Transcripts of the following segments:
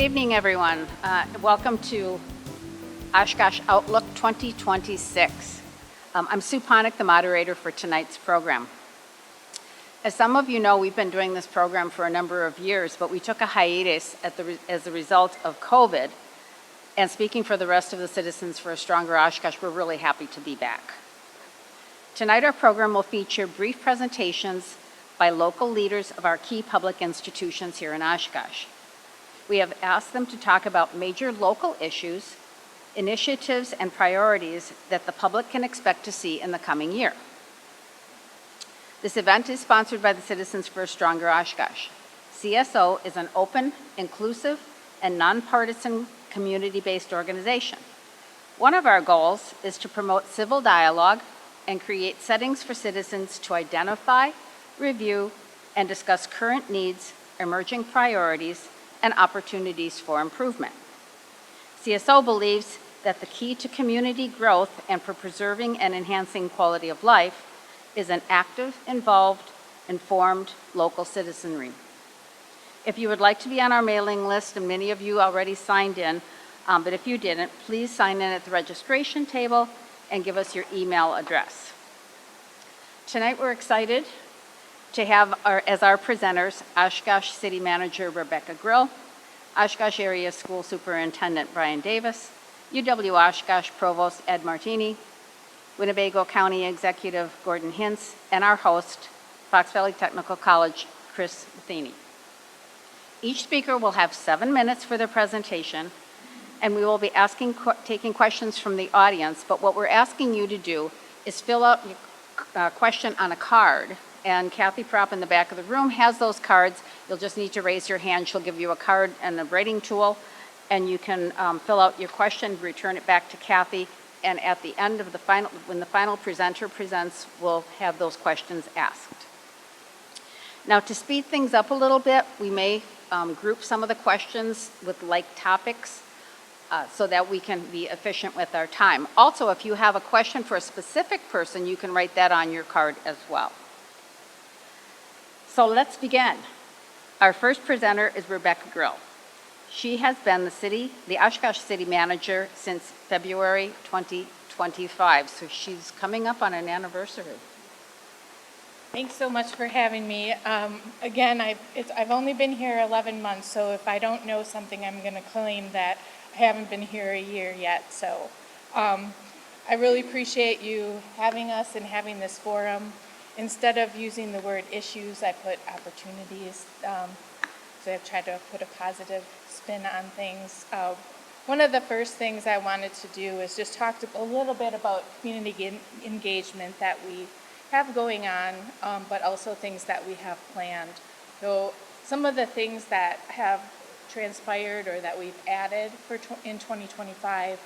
evening, everyone. Welcome to Oshkosh Outlook 2026. I'm Sue Ponick, the moderator for tonight's program. As some of you know, we've been doing this program for a number of years, but we took a hiatus as a result of COVID. And speaking for the rest of the Citizens for a Stronger Oshkosh, we're really happy to be back. Tonight, our program will feature brief presentations by local leaders of our key public institutions here in Oshkosh. We have asked them to talk about major local issues, initiatives, and priorities that the public can expect to see in the coming year. This event is sponsored by the Citizens for a Stronger Oshkosh. CSO is an open, inclusive, and nonpartisan community-based organization. One of our goals is to promote civil dialogue and create settings for citizens to identify, review, and discuss current needs, emerging priorities, and opportunities for improvement. CSO believes that the key to community growth and for preserving and enhancing quality of life is an active, involved, informed local citizenry. If you would like to be on our mailing list, and many of you already signed in, but if you didn't, please sign in at the registration table and give us your email address. Tonight we're excited to have as our presenters Oshkosh City Manager Rebecca Grill, Oshkosh Area School Superintendent Brian Davis, UW Oshkosh Provost Ed Martini, Winnebago County Executive Gordon Hintz, and our host, Fox Valley Technical College, Chris Matheny. Each speaker will have 7 minutes for their presentation, and we will be taking questions from the audience, but what we're asking you to do is fill out your question on a card, and Kathy Propp in the back of the room has those cards. You'll just need to raise your hand. She'll give you a card and a writing tool, and you can fill out your question, return it back to Kathy, and at the end of when the final presenter presents, we'll have those questions asked. Now, to speed things up a little bit, we may group some of the questions with like topics so that we can be efficient with our time. Also, if you have a question for a specific person, you can write that on your card as well. So let's begin. Our first presenter is Rebecca Grill. She has been the Oshkosh City Manager since February 2025, so she's coming up on an anniversary. Thanks so much for having me. Again, I've only been here 11 months, so if I don't know something, I'm going to claim that I haven't been here a year yet. So I really appreciate you having us and having this forum. Instead of using the word issues, I put opportunities. So I've tried to put a positive spin on things. One of the first things I wanted to do is just talk a little bit about community engagement that we have going on, but also things that we have planned. So some of the things that have transpired or that we've added in 2025,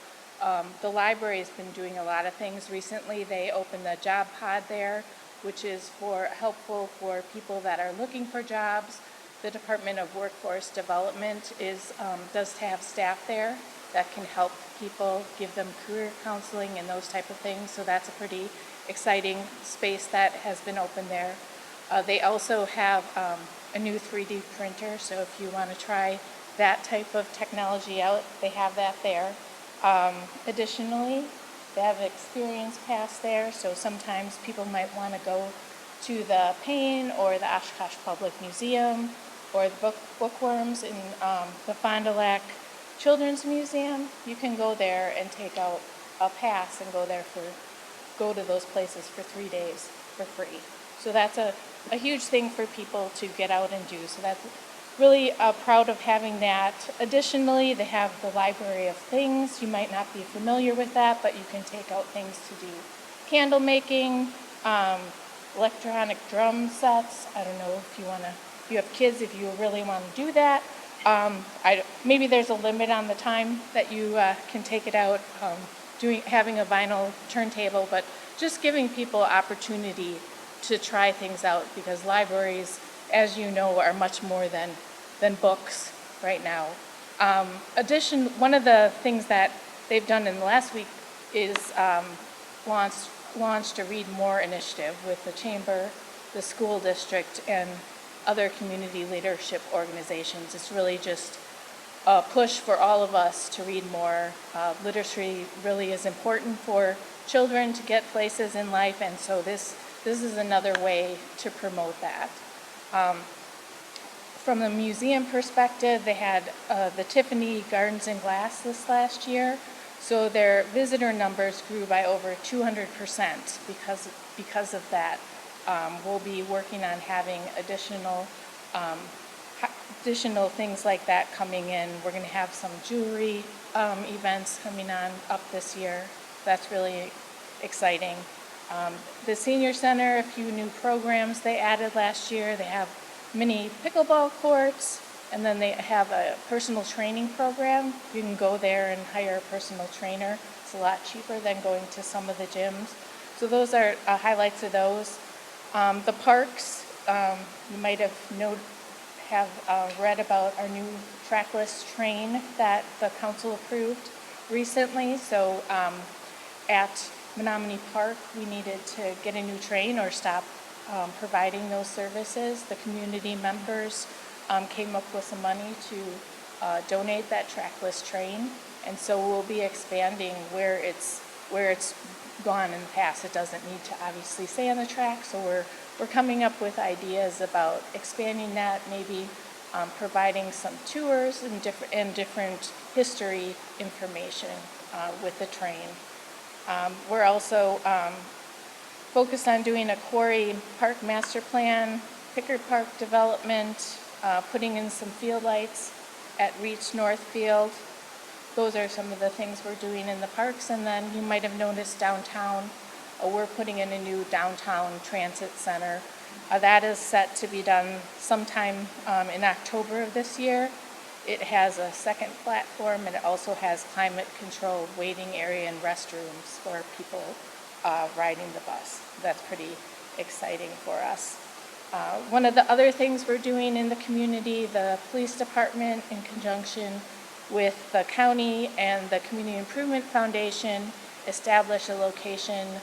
the library has been doing a lot of things recently. They opened the job pod there, which is helpful for people that are looking for jobs. The Department of Workforce Development does have staff there that can help people, give them career counseling and those type of things. So that's a pretty exciting space that has been opened there. They also have a new 3D printer, so if you want to try that type of technology out, they have that there. Additionally, they have an experience pass there, so sometimes people might want to go to the Payne or the Oshkosh Public Museum or the bookworms in the Fond du Lac Children's Museum. You can go there and take out a pass and go to those places for 3 days for free. So that's a huge thing for people to get out and do. So that's really proud of having that. Additionally, they have the Library of Things. You might not be familiar with that, but you can take out things to do candle making, electronic drum sets. I don't know if you have kids, if you really want to do that. Maybe there's a limit on the time that you can take it out, having a vinyl turntable, but just giving people opportunity to try things out, because libraries, as you know, are much more than books right now. One of the things that they've done in the last week is launched a Read More initiative with the Chamber, the school district, and other community leadership organizations. It's really just push for all of us to read more. Literacy really is important for children to get places in life, and so this is another way to promote that. From the museum perspective, they had the Tiffany Gardens and Glass this last year, so their visitor numbers grew by over 200% because of that. We'll be working on having additional things like that coming in. We're going to have some jewelry events coming on up this year. That's really exciting. The senior center, a few new programs they added last year. They have mini pickleball courts, and then they have a personal training program. You can go there and hire a personal trainer. It's a lot cheaper than going to some of the gyms. So those are highlights of those. The parks, you might have read about our new trackless train that the council approved recently. So at Menominee Park, we needed to get a new train or stop providing those services. The community members came up with some money to donate that trackless train, and so we'll be expanding where it's gone in the past. It doesn't need to obviously stay on the track, so we're coming up with ideas about expanding that, maybe providing some tours and different history information with the train. We're also focused on doing a Quarry Park master plan, Pickard Park development, putting in some field lights at Reach Northfield. Those are some of the things we're doing in the parks. And then you might have noticed downtown, we're putting in a new downtown transit center. That is set to be done sometime in October of this year. It has a second platform, and it also has climate-controlled waiting area and restrooms for people riding the bus. That's pretty exciting for us. One of the other things we're doing in the community, the police department, in conjunction with the county and the Community Improvement Foundation, established a location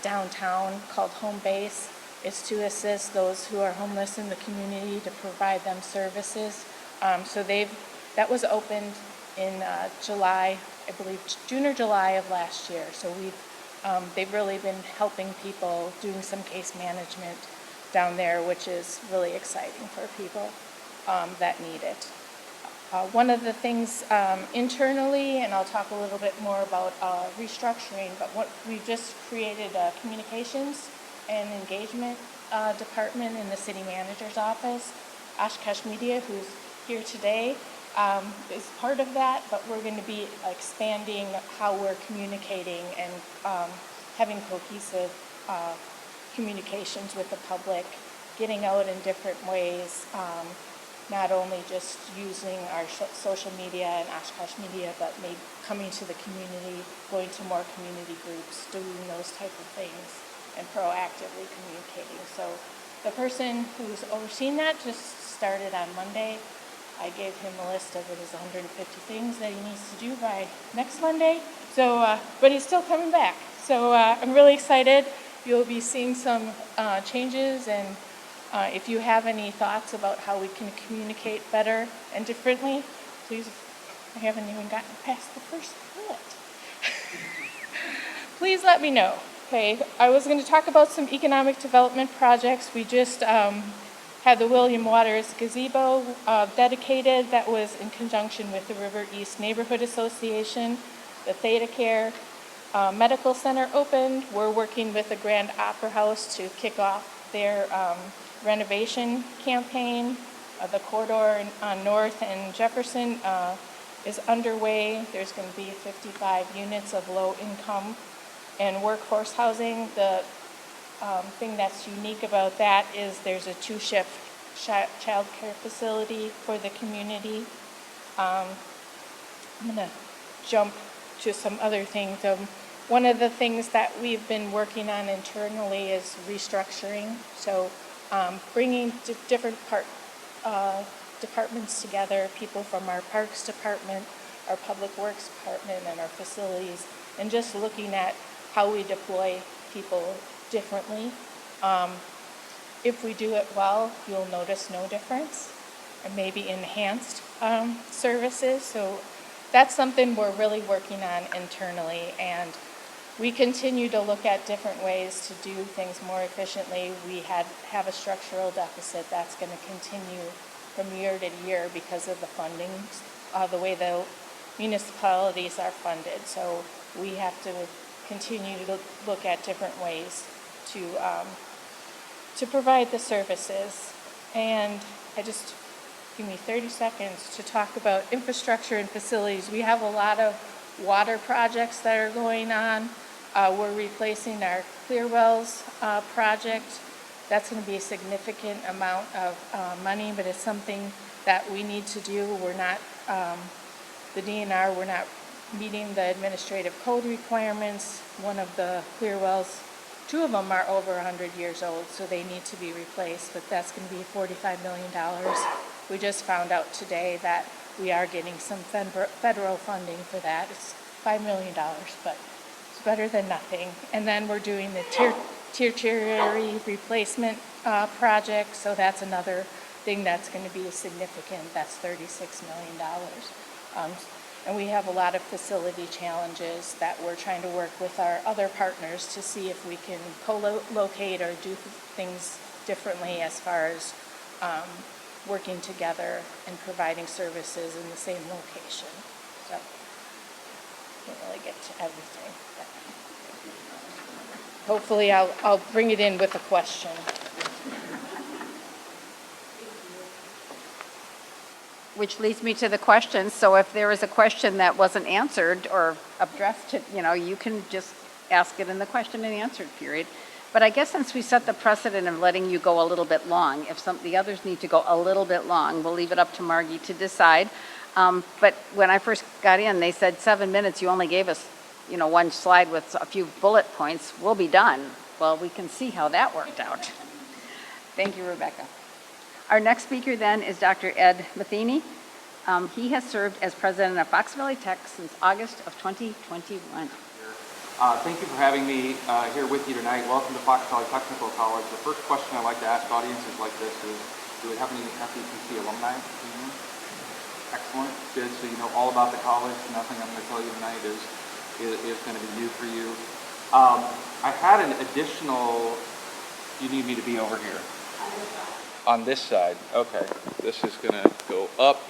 downtown called Home Base. It's to assist those who are homeless in the community, to provide them services. So that was opened in July, I believe June or July of last year. So they've really been helping people, doing some case management down there, which is really exciting for people that need it. One of the things internally, and I'll talk a little bit more about restructuring, but we've just created a communications and engagement department in the city manager's office. Oshkosh Media, who's here today, is part of that, but we're going to be expanding how we're communicating and having cohesive communications with the public, getting out in different ways, not only just using our social media and Oshkosh Media, but maybe coming to the community, going to more community groups, doing those type of things, and proactively communicating. So the person who's overseeing that just started on Monday. I gave him a list of his 150 things that he needs to do by next Monday. So, but he's still coming back. So I'm really excited. You'll be seeing some changes, and if you have any thoughts about how we can communicate better and differently, please, I haven't even gotten past the first bullet. Please let me know. Okay, I was going to talk about some economic development projects. We just had the William Waters gazebo dedicated. That was in conjunction with the River East Neighborhood Association. The Theta Care Medical Center opened. We're working with the Grand Opera House to kick off their renovation campaign. The corridor on North and Jefferson is underway. There's going to be 55 units of low income and workforce housing. The thing that's unique about that is there's a 2-shift child care facility for the community. I'm going to jump to some other things. One of the things that we've been working on internally is restructuring. So bringing different departments together, people from our Parks Department, our Public Works Department, and our facilities, and just looking at how we deploy people differently. If we do it well, you'll notice no difference. and maybe enhanced services. So that's something we're really working on internally, and we continue to look at different ways to do things more efficiently. We have a structural deficit that's going to continue from year to year because of the funding, the way the municipalities are funded. So we have to continue to look at different ways to provide the services. And give me 30 seconds to talk about infrastructure and facilities. We have a lot of water projects that are going on. We're replacing our clear wells project. That's going to be a significant amount of money, but it's something that we need to do. We're not, the DNR, we're not meeting the administrative code requirements. One of the clear wells, 2 of them are over 100 years old, so they need to be replaced, but that's going to be $45 million. We just found out today that we are getting some federal funding for that. It's $5 million, but it's better than nothing. And then we're doing the tertiary replacement project, so that's another thing that's going to be significant. That's $36 million. And we have a lot of facility challenges that we're trying to work with our other partners to see if we can co-locate or do things differently as far as working together and providing services in the same location. So, can't really get to everything. But hopefully I'll bring it in with a question. Which leads me to the question. So if there is a question that wasn't answered or addressed to, you can just ask it in the question and answered period. But I guess since we set the precedent of letting you go a little bit long, if the others need to go a little bit long, we'll leave it up to Margie to decide. But when I first got in, they said 7 minutes. You only gave us, one slide with a few bullet points. We'll be done. Well, we can see how that worked out. Thank you, Rebecca. Our next speaker then is Dr. Ed Matheny. He has served as president of Fox Valley Tech since August of 2021. Thank you for having me here with you tonight. Welcome to Fox Valley Technical College. The first question I like to ask audiences like this is, do we have any FVPC alumni? Excellent, good. So you know all about the college. Nothing I'm going to tell you tonight is going to be new for you. I had an additional, you need me to be over here. On this side, okay. This is going to go up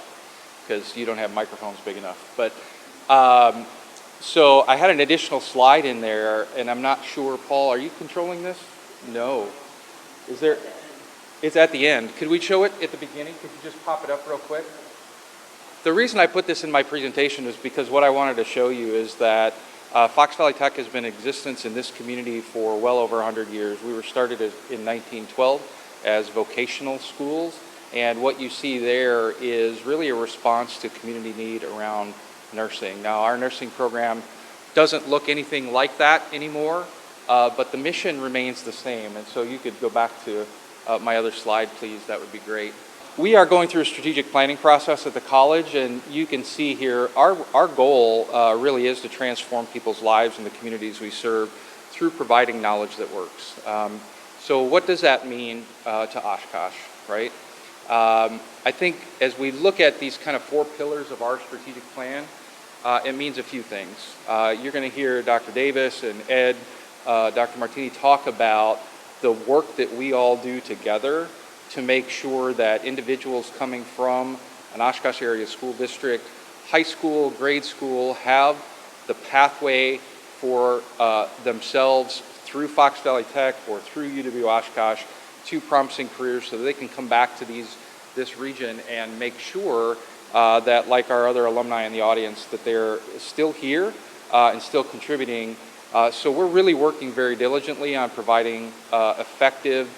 because you don't have microphones big enough. But so I had an additional slide in there, and I'm not sure, Paul, are you controlling this? No. Is there? It's at the end. Could we show it at the beginning? Could you just pop it up real quick? The reason I put this in my presentation is because what I wanted to show you is that Fox Valley Tech has been in existence in this community for well over 100 years. We were started in 1912 as vocational schools, and what you see there is really a response to community need around nursing. Now, our nursing program doesn't look anything like that anymore, but the mission remains the same. And so you could go back to my other slide, please. That would be great. We are going through a strategic planning process at the college, and you can see here our goal really is to transform people's lives in the communities we serve through providing knowledge that works. So what does that mean to Oshkosh, right? I think as we look at these kind of 4 pillars of our strategic plan, it means a few things. You're going to hear Dr. Davis and Ed, Dr. Martini talk about the work that we all do together to make sure that individuals coming from an Oshkosh area school district, high school, grade school, have the pathway for themselves through Fox Valley Tech or through UW Oshkosh to promising careers so that they can come back to this region and make sure that, like our other alumni in the audience, that they're still here and still contributing. So we're really working very diligently on providing effective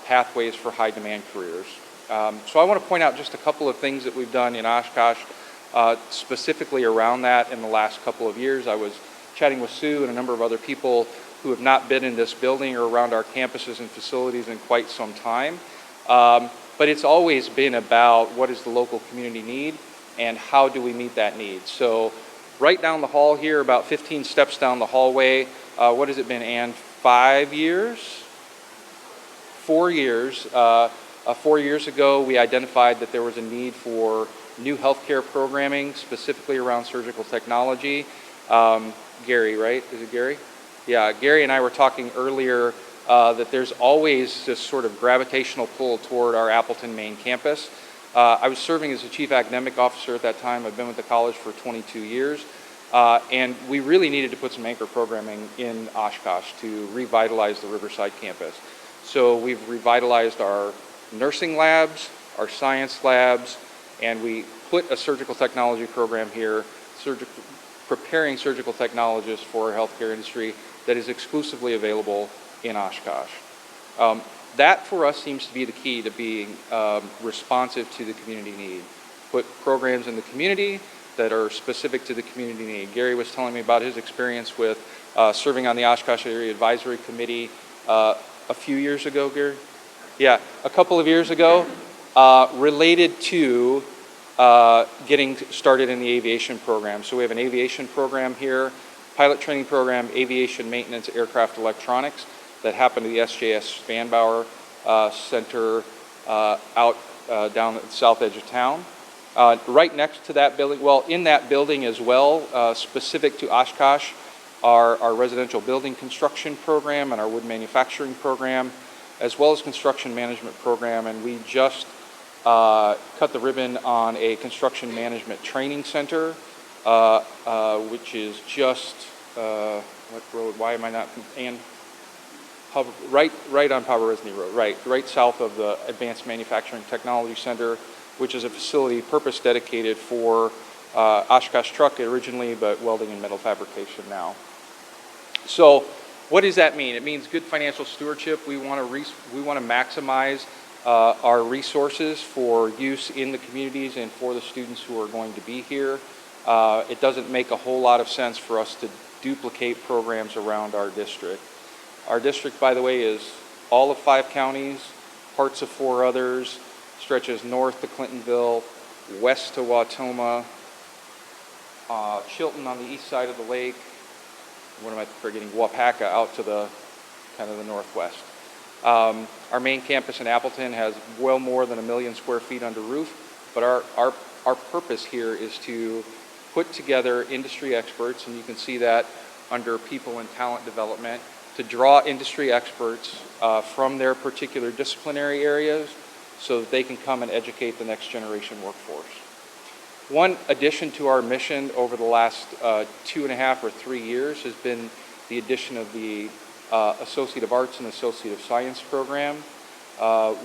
pathways for high demand careers. So I want to point out just a couple of things that we've done in Oshkosh specifically around that in the last couple of years. I was chatting with Sue and a number of other people who have not been in this building or around our campuses and facilities in quite some time. But it's always been about what does the local community need and how do we meet that need. So right down the hall here, about 15 steps down the hallway, what has it been, Ann? 5 years? 4 years. 4 years ago, we identified that there was a need for new healthcare programming, specifically around surgical technology. Gary, right? Is it Gary? Yeah, Gary and I were talking earlier that there's always this sort of gravitational pull toward our Appleton main campus. I was serving as the chief academic officer at that time. I've been with the college for 22 years. And we really needed to put some anchor programming in Oshkosh to revitalize the Riverside campus. So we've revitalized our nursing labs, our science labs, and we put a surgical technology program here, preparing surgical technologists for our healthcare industry that is exclusively available in Oshkosh. That for us seems to be the key to being responsive to the community need. Put programs in the community that are specific to the community need. Gary was telling me about his experience with serving on the Oshkosh Area Advisory Committee a few years ago, Gary? Yeah, a couple of years ago, related to getting started in the aviation program. So we have an aviation program here, pilot training program, aviation maintenance, aircraft electronics, that happened to the SJS Spanbauer Center out down at the south edge of town. Right next to that building, well, in that building as well, specific to Oshkosh, our residential building construction program and our wood manufacturing program, as well as construction management program. And we just cut the ribbon on a construction management training center, which is just, what road, why am I not, and right on Poweresny Road, right south of the Advanced Manufacturing Technology Center, which is a facility purpose dedicated for Oshkosh truck originally, but welding and metal fabrication now. So what does that mean? It means good financial stewardship. We want to maximize our resources for use in the communities and for the students who are going to be here. It doesn't make a whole lot of sense for us to duplicate programs around our district. Our district, by the way, is all of 5 counties, parts of 4 others, stretches north to Clintonville, west to Wautoma, Chilton on the east side of the lake, what am I forgetting, Wapaka out to the kind of the northwest. Our main campus in Appleton has well more than 1 million square feet under roof, but our purpose here is to put together industry experts, and you can see that under people and talent development, to draw industry experts from their particular disciplinary areas so that they can come and educate the next generation workforce. One addition to our mission over the last 2.5 or 3 years has been the addition of the Associate of Arts and Associate of Science program.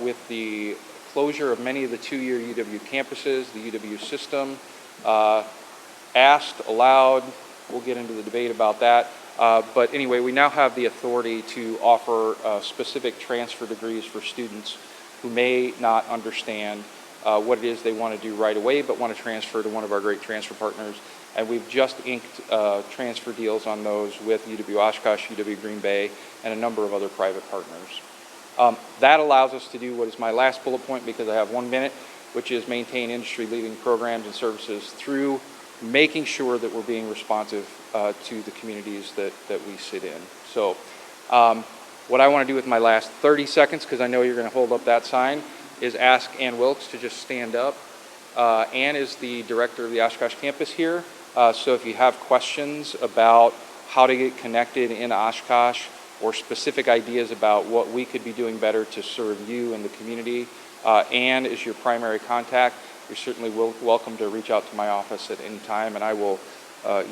With the closure of many of the 2-year UW campuses, the UW system asked, allowed, we'll get into the debate about that. But anyway, we now have the authority to offer specific transfer degrees for students who may not understand what it is they want to do right away, but want to transfer to one of our great transfer partners. And we've just inked transfer deals on those with UW Oshkosh, UW Green Bay, and a number of other private partners. That allows us to do what is my last bullet point, because I have 1 minute, which is maintain industry-leading programs and services through making sure that we're being responsive to the communities that we sit in. So what I want to do with my last 30 seconds, because I know you're going to hold up that sign, is ask Ann Wilkes to just stand up. Ann is the director of the Oshkosh campus here. So if you have questions about how to get connected in Oshkosh or specific ideas about what we could be doing better to serve you and the community, Ann is your primary contact. You're certainly welcome to reach out to my office at any time, and I will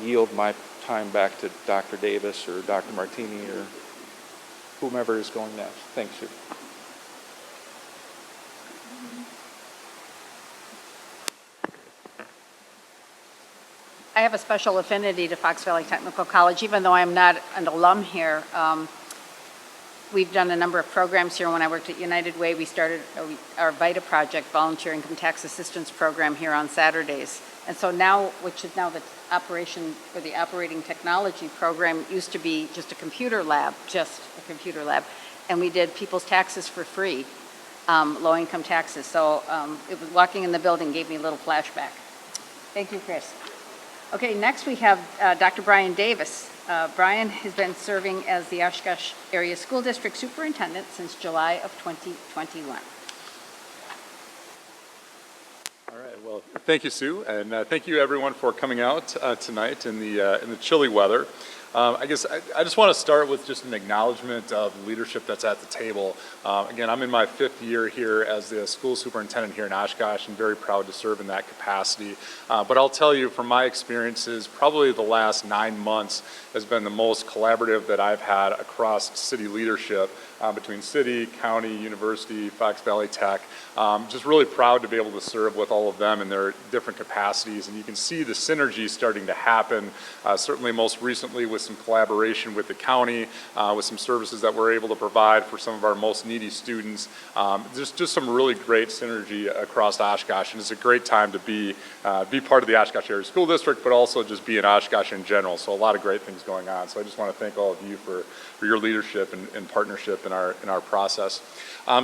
yield my time back to Dr. Davis or Dr. Martini or whomever is going next. Thanks, Sue. I have a special affinity to Fox Valley Technical College, even though I'm not an alum here. We've done a number of programs here. When I worked at United Way, we started our VITA project, Volunteer Income Tax Assistance Program, here on Saturdays. And so now, which is now the operation for the operating technology program, used to be just a computer lab, and we did people's taxes for free, low-income taxes. So it was walking in the building gave me a little flashback. Thank you, Chris. Okay, next we have Dr. Brian Davis. Brian has been serving as the Oshkosh Area School District Superintendent since July of 2021. Well, thank you, Sue, and thank you everyone for coming out tonight in the chilly weather. I guess I just want to start with just an acknowledgement of the leadership that's at the table. Again, I'm in my 5th year here as the school superintendent here in Oshkosh and very proud to serve in that capacity. But I'll tell you from my experiences, probably the last 9 months has been the most collaborative that I've had across city leadership between city, county, university, Fox Valley Tech. Just really proud to be able to serve with all of them in their different capacities, and you can see the synergy starting to happen, certainly most recently with some collaboration with the county, with some services that we're able to provide for some of our most needy students. Just some really great synergy across Oshkosh, and it's a great time to be part of the Oshkosh Area School District, but also just be in Oshkosh in general. So a lot of great things going on. So I just want to thank all of you for your leadership and partnership in our process.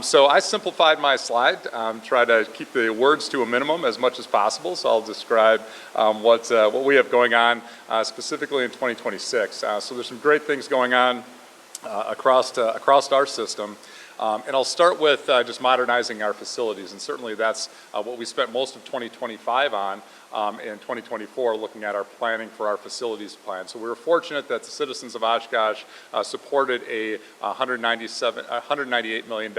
So I simplified my slide, try to keep the words to a minimum as much as possible. So I'll describe what we have going on specifically in 2026. So there's some great things going on across our system. And I'll start with just modernizing our facilities, and certainly that's what we spent most of 2025 on. In 2024, looking at our planning for our facilities plan. So we were fortunate that the citizens of Oshkosh supported a $198 million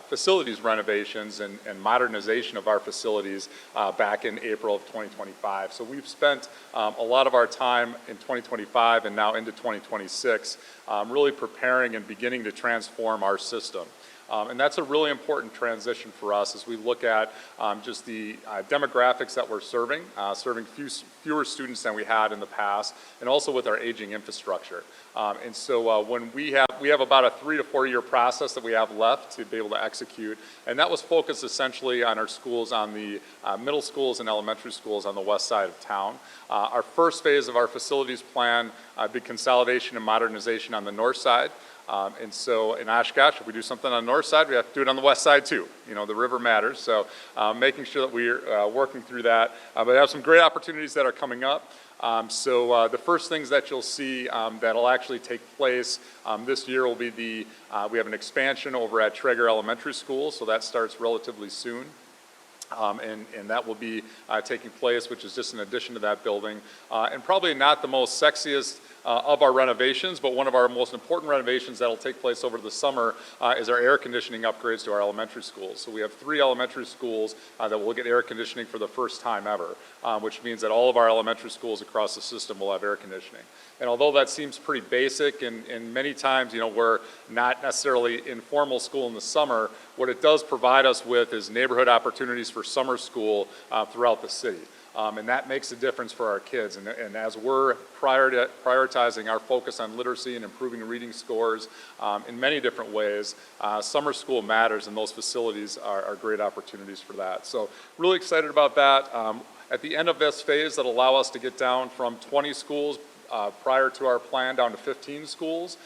facilities renovations and modernization of our facilities back in April of 2025. So we've spent a lot of our time in 2025 and now into 2026 really preparing and beginning to transform our system. And that's a really important transition for us as we look at just the demographics that we're serving fewer students than we had in the past, and also with our aging infrastructure. And so when we have about a 3 to 4 year process that we have left to be able to execute, and that was focused essentially on our schools, on the middle schools and elementary schools on the west side of town. Our first phase of our facilities plan, big consolidation and modernization on the north side. And so in Oshkosh, if we do something on the north side, we have to do it on the west side too. You know, the river matters, so making sure that we're working through that. But we have some great opportunities that are coming up. So the first things that you'll see that'll actually take place this year will be we have an expansion over at Traeger Elementary School, so that starts relatively soon. And that will be taking place, which is just an addition to that building. And probably not the most sexiest of our renovations, but one of our most important renovations that will take place over the summer is our air conditioning upgrades to our elementary schools. So we have 3 elementary schools that will get air conditioning for the first time ever, which means that all of our elementary schools across the system will have air conditioning. And although that seems pretty basic, and many times, you know, we're not necessarily in formal school in the summer, what it does provide us with is neighborhood opportunities for summer school throughout the city. And that makes a difference for our kids. And as we're prioritizing our focus on literacy and improving reading scores in many different ways, summer school matters, and those facilities are great opportunities for that. So really excited about that. At the end of this phase, that'll allow us to get down from 20 schools prior to our plan down to 15 schools,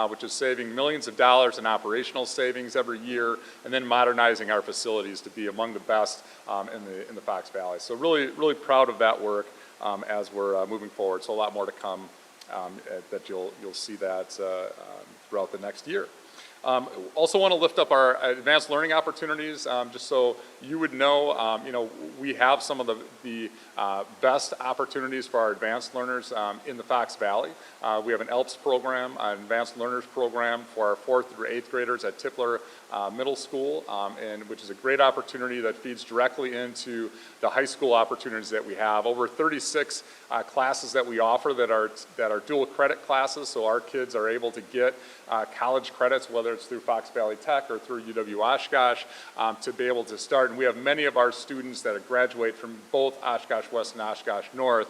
which is saving millions of dollars in operational savings every year, and then modernizing our facilities to be among the best in the Fox Valley. So really proud of that work as we're moving forward. So a lot more to come that you'll see that throughout the next year. Also want to lift up our advanced learning opportunities, just so you would know, we have some of the best opportunities for our advanced learners in the Fox Valley. We have an ALPS program, an advanced learners program for our 4th through 8th graders at Tipler Middle School, and which is a great opportunity that feeds directly into the high school opportunities that we have. Over 36 classes that we offer that are dual credit classes, so our kids are able to get college credits, whether it's through Fox Valley Tech or through UW Oshkosh, to be able to start. And we have many of our students that graduate from both Oshkosh West and Oshkosh North,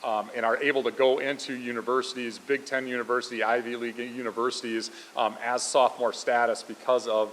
and are able to go into universities, Big Ten University, Ivy League universities, as sophomore status because of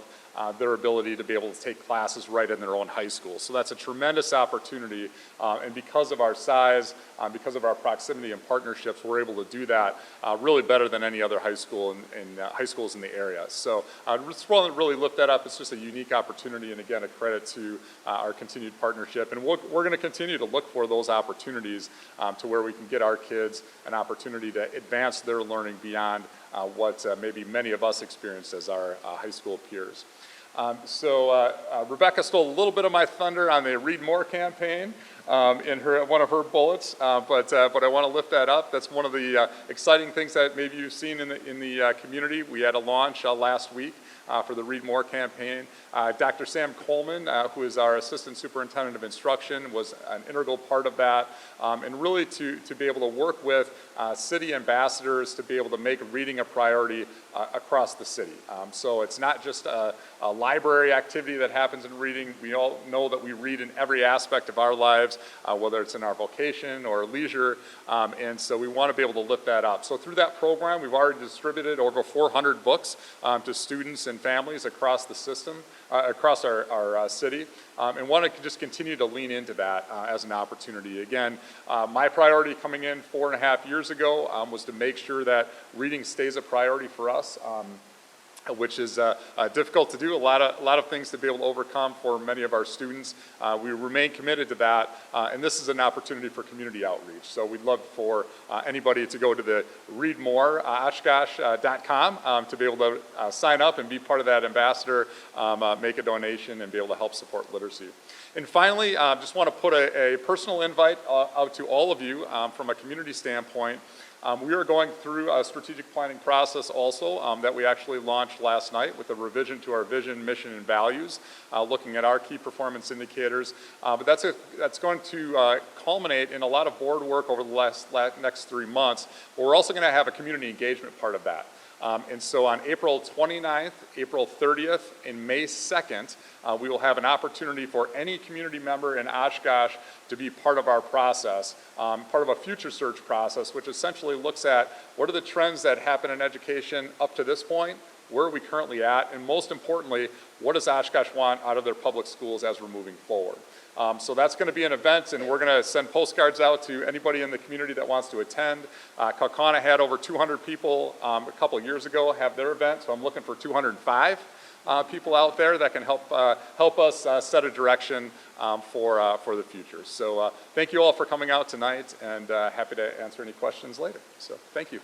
their ability to be able to take classes right in their own high school. So that's a tremendous opportunity, and because of our size, because of our proximity and partnerships, we're able to do that really better than any other high school and high schools in the area. So I just want to really lift that up. It's just a unique opportunity, and again, a credit to our continued partnership. And we're going to continue to look for those opportunities to where we can get our kids an opportunity to advance their learning beyond what maybe many of us experienced as our high school peers. Rebecca stole a little bit of my thunder on the Read More campaign in one of her bullets, but I want to lift that up. That's one of the exciting things that maybe you've seen in the community. We had a launch last week for the Read More campaign. Dr. Sam Coleman, who is our Assistant Superintendent of Instruction, was an integral part of that, and really to be able to work with city ambassadors to be able to make reading a priority across the city. So it's not just a library activity that happens in reading. We all know that we read in every aspect of our lives, whether it's in our vocation or leisure, and so we want to be able to lift that up. So through that program, we've already distributed over 400 books to students and families across the system, across our city, and want to just continue to lean into that as an opportunity. Again, my priority coming in 4.5 years ago was to make sure that reading stays a priority for us. Which is difficult to do, a lot of things to be able to overcome for many of our students. We remain committed to that, and this is an opportunity for community outreach. So we'd love for anybody to go to the readmore, oshkosh.com, to be able to sign up and be part of that ambassador, make a donation, and be able to help support literacy. And finally, just want to put a personal invite out to all of you from a community standpoint. We are going through a strategic planning process also that we actually launched last night with a revision to our vision, mission, and values, looking at our key performance indicators. But that's going to culminate in a lot of board work over the next 3 months. But we're also going to have a community engagement part of that. And so on April 29th, April 30th, and May 2nd, we will have an opportunity for any community member in Oshkosh to be part of our process, part of a future search process, which essentially looks at what are the trends that happen in education up to this point, where are we currently at, and most importantly, what does Oshkosh want out of their public schools as we're moving forward. So that's going to be an event, and we're going to send postcards out to anybody in the community that wants to attend. Kaukauna had over 200 people a couple years ago have their event, so I'm looking for 205 people out there that can help us set a direction for the future. So thank you all for coming out tonight, and happy to answer any questions later. So thank you.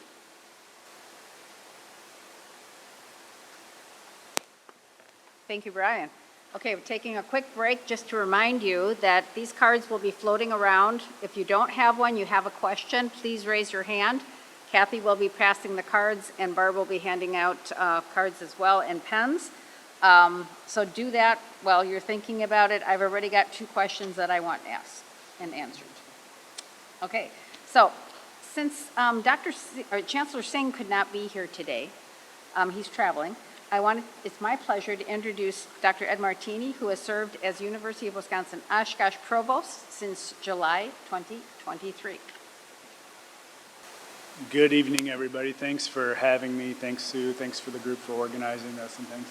Thank you, Brian. Okay, we're taking a quick break just to remind you that these cards will be floating around. If you don't have one, you have a question, please raise your hand. Kathy will be passing the cards, and Barb will be handing out cards as well and pens. So do that while you're thinking about it. I've already got 2 questions that I want asked and answered. Okay, so since Chancellor Singh could not be here today, he's traveling, it's my pleasure to introduce Dr. Ed Martini, who has served as University of Wisconsin Oshkosh Provost since July 2023. Good evening, everybody. Thanks for having me. Thanks, Sue. Thanks for the group for organizing this, and thanks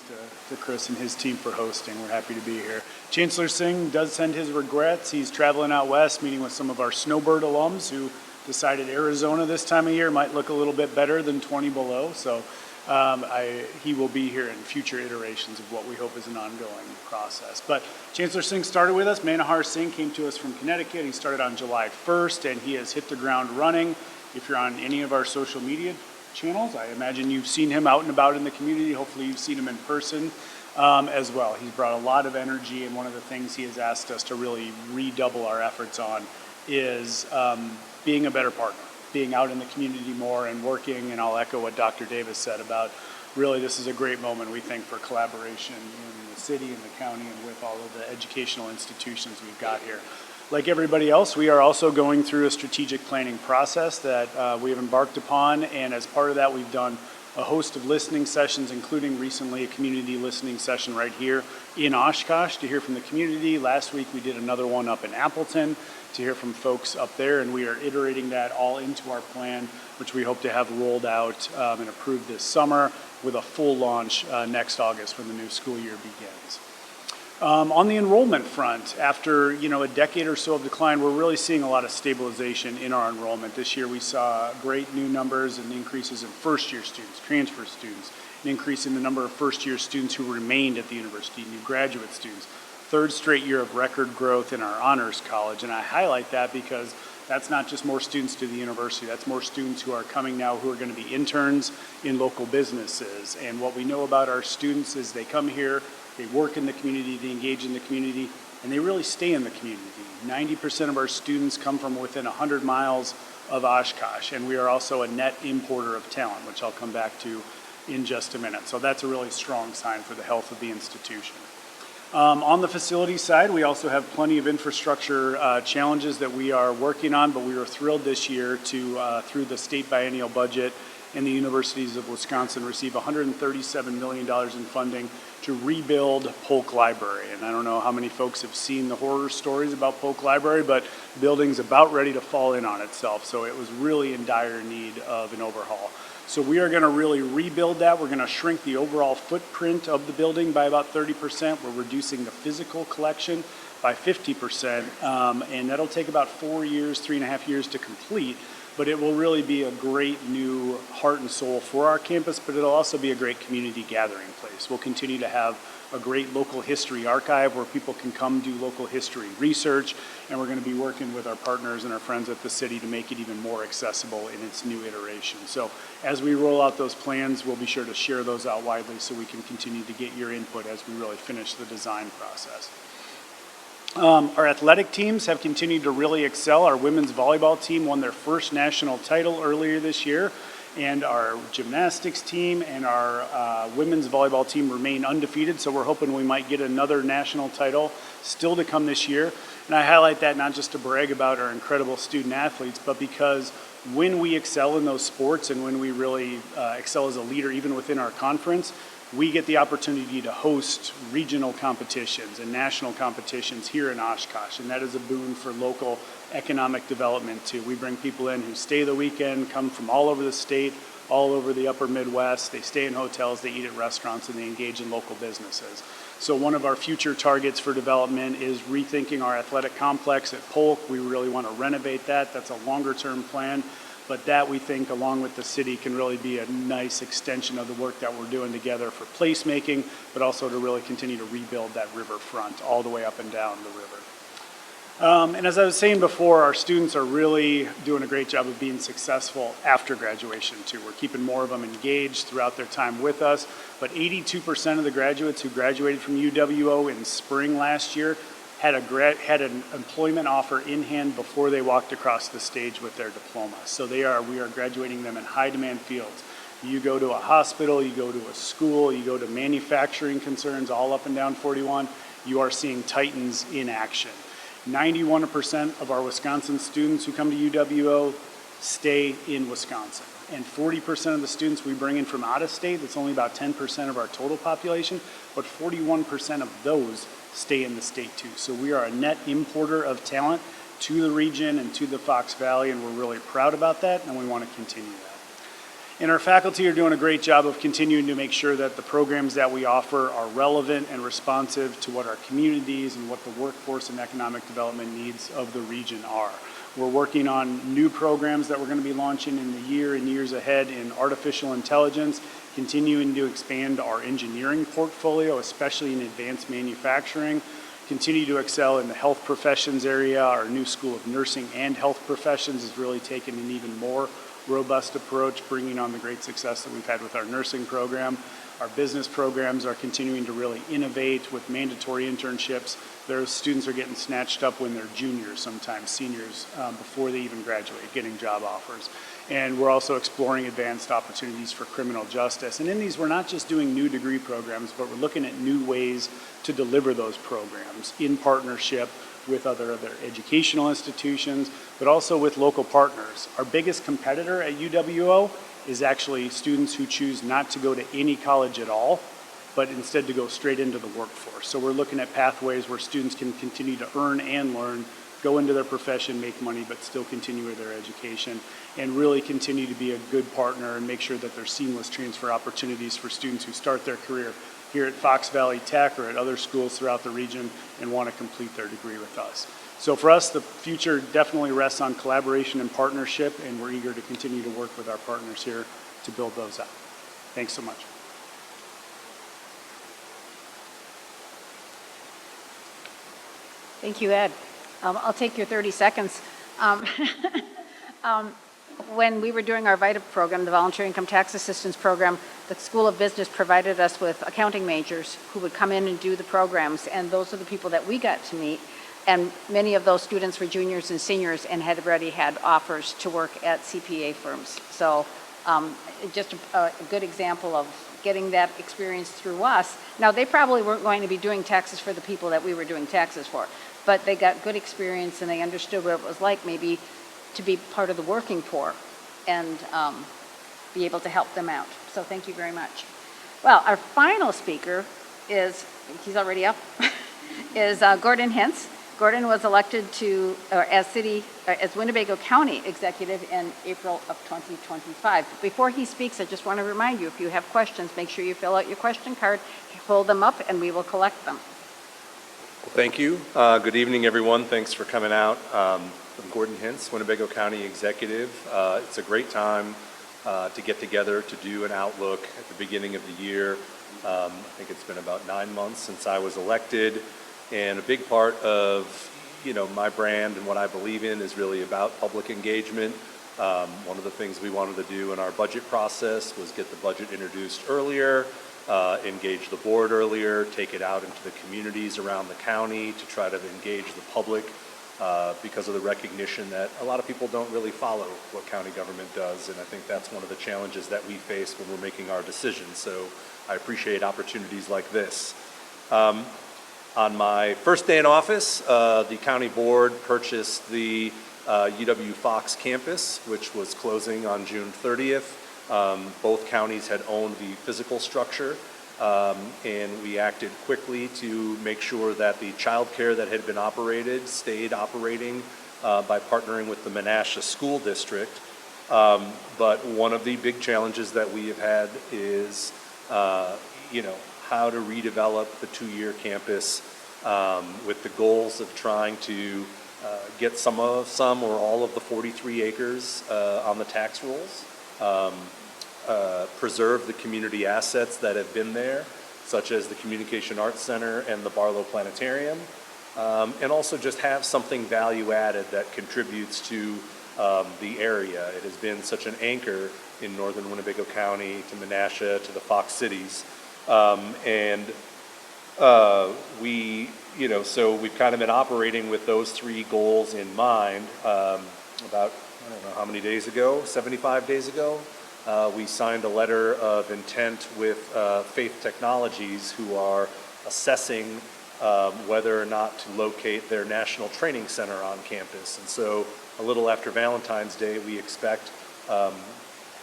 to Chris and his team for hosting. We're happy to be here. Chancellor Singh does send his regrets. He's traveling out west, meeting with some of our Snowbird alums who decided Arizona this time of year might look a little bit better than 20 below. So he will be here in future iterations of what we hope is an ongoing process. But Chancellor Singh started with us. Manohar Singh came to us from Connecticut. He started on July 1st, and he has hit the ground running. If you're on any of our social media channels, I imagine you've seen him out and about in the community. Hopefully you've seen him in person as well. He's brought a lot of energy, and one of the things he has asked us to really redouble our efforts on is being a better partner, being out in the community more and working, and I'll echo what Dr. Davis said about really this is a great moment, we think, for collaboration in the city and the county and with all of the educational institutions we've got here. Like everybody else, we are also going through a strategic planning process that we have embarked upon, and as part of that, we've done a host of listening sessions, including recently a community listening session right here in Oshkosh to hear from the community. Last week, we did another one up in Appleton to hear from folks up there, and we are iterating that all into our plan, which we hope to have rolled out and approved this summer with a full launch next August when the new school year begins. On the enrollment front, after a decade or so of decline, we're really seeing a lot of stabilization in our enrollment. This year we saw great new numbers and increases in first-year students, transfer students, an increase in the number of first-year students who remained at the university, new graduate students, 3rd straight year of record growth in our honors college. And I highlight that because that's not just more students to the university, that's more students who are coming now who are going to be interns in local businesses. And what we know about our students is they come here They work in the community, they engage in the community, and they really stay in the community. 90% of our students come from within 100 miles of Oshkosh, and we are also a net importer of talent, which I'll come back to in just a minute. So that's a really strong sign for the health of the institution. On the facility side, we also have plenty of infrastructure challenges that we are working on, but we were thrilled this year to, through the state biennial budget and the universities of Wisconsin, receive $137 million in funding to rebuild Polk Library. And I don't know how many folks have seen the horror stories about Polk Library, but the building's about ready to fall in on itself. So it was really in dire need of an overhaul. So we are going to really rebuild that. We're going to shrink the overall footprint of the building by about 30%. We're reducing the physical collection by 50%, and that'll take about 4 years, 3.5 years to complete. But it will really be a great new heart and soul for our campus, but it'll also be a great community gathering place. We'll continue to have a great local history archive where people can come do local history research, and we're going to be working with our partners and our friends at the city to make it even more accessible in its new iteration. So as we roll out those plans, we'll be sure to share those out widely so we can continue to get your input as we really finish the design process. Our athletic teams have continued to really excel. Our women's volleyball team won their first national title earlier this year, and our gymnastics team and our women's volleyball team remain undefeated, so we're hoping we might get another national title still to come this year. And I highlight that not just to brag about our incredible student athletes, but because when we excel in those sports and when we really excel as a leader even within our conference, we get the opportunity to host regional competitions and national competitions here in Oshkosh, and that is a boon for local economic development too. We bring people in who stay the weekend, come from all over the state, all over the upper Midwest. They stay in hotels, they eat at restaurants, and they engage in local businesses. So one of our future targets for development is rethinking our athletic complex at Polk. We really want to renovate that. That's a longer term plan. But that, we think, along with the city, can really be a nice extension of the work that we're doing together for placemaking, but also to really continue to rebuild that riverfront all the way up and down the river. And as I was saying before, our students are really doing a great job of being successful after graduation, too. We're keeping more of them engaged throughout their time with us, but 82% of the graduates who graduated from UWO in spring last year had an employment offer in hand before they walked across the stage with their diploma. So we are graduating them in high demand fields. You go to a hospital, you go to a school, you go to manufacturing concerns all up and down 41, you are seeing Titans in action. 91% of our Wisconsin students who come to UWO stay in Wisconsin. And 40% of the students we bring in from out of state, that's only about 10% of our total population, but 41% of those stay in the state too. So we are a net importer of talent to the region and to the Fox Valley, and we're really proud about that, and we want to continue that. And our faculty are doing a great job of continuing to make sure that the programs that we offer are relevant and responsive to what our communities and what the workforce and economic development needs of the region are. We're working on new programs that we're going to be launching in the year and years ahead in artificial intelligence, continuing to expand our engineering portfolio, especially in advanced manufacturing, continue to excel in the health professions area. Our new School of Nursing and Health Professions has really taken an even more robust approach, bringing on the great success that we've had with our nursing program. Our business programs are continuing to really innovate with mandatory internships. Those students are getting snatched up when they're juniors, sometimes seniors, before they even graduate, getting job offers. And we're also exploring advanced opportunities for criminal justice. And in these, we're not just doing new degree programs, but we're looking at new ways to deliver those programs in partnership with other educational institutions, but also with local partners. Our biggest competitor at UWO is actually students who choose not to go to any college at all, but instead to go straight into the workforce. So we're looking at pathways where students can continue to earn and learn, go into their profession, make money, but still continue with their education, and really continue to be a good partner and make sure that there's seamless transfer opportunities for students who start their career here at Fox Valley Tech or at other schools throughout the region and want to complete their degree with us. So for us, the future definitely rests on collaboration and partnership, and we're eager to continue to work with our partners here to build those out. Thanks so much. Thank you, Ed. I'll take your 30 seconds. when we were doing our VITA program, the Volunteer Income Tax Assistance Program, the School of Business provided us with accounting majors who would come in and do the programs, and those are the people that we got to meet. And many of those students were juniors and seniors and had already had offers to work at CPA firms. So just a good example of getting that experience through us. Now, they probably weren't going to be doing taxes for the people that we were doing taxes for, but they got good experience and they understood what it was like maybe to be part of the working poor and be able to help them out. So thank you very much. Well, our final speaker is, he's already up, is Gordon Hintz. Gordon was elected to, as Winnebago County Executive in April of 2025. Before he speaks, I just want to remind you, if you have questions, make sure you fill out your question card, hold them up, and we will collect them. Well, thank you. Good evening, everyone. Thanks for coming out. I'm Gordon Hintz, Winnebago County Executive. It's a great time to get together to do an outlook at the beginning of the year. I think it's been about 9 months since I was elected. And a big part of, my brand and what I believe in is really about public engagement. One of the things we wanted to do in our budget process was get the budget introduced earlier, engage the board earlier, take it out into the communities around the county to try to engage the public because of the recognition that a lot of people don't really follow what county government does. And I think that's one of the challenges that we face when we're making our decisions. So I appreciate opportunities like this. On my first day in office, the county board purchased the UW-Fox campus, which was closing on June 30th. Both counties had owned the physical structure, and we acted quickly to make sure that the childcare that had been operated stayed operating by partnering with the Menasha School District. But one of the big challenges that we have had is, how to redevelop the two-year campus with the goals of trying to get some or all of the 43 acres on the tax rolls, preserve the community assets that have been there, such as the Communication Arts Center and the Barlow Planetarium, and also just have something value added that contributes to the area. It has been such an anchor in northern Winnebago County, to Menasha, to the Fox cities. So we've kind of been operating with those three goals in mind. About, I don't know how many days ago, 75 days ago, we signed a letter of intent with Faith Technologies, who are assessing whether or not to locate their national training center on campus. And so a little after Valentine's Day, we expect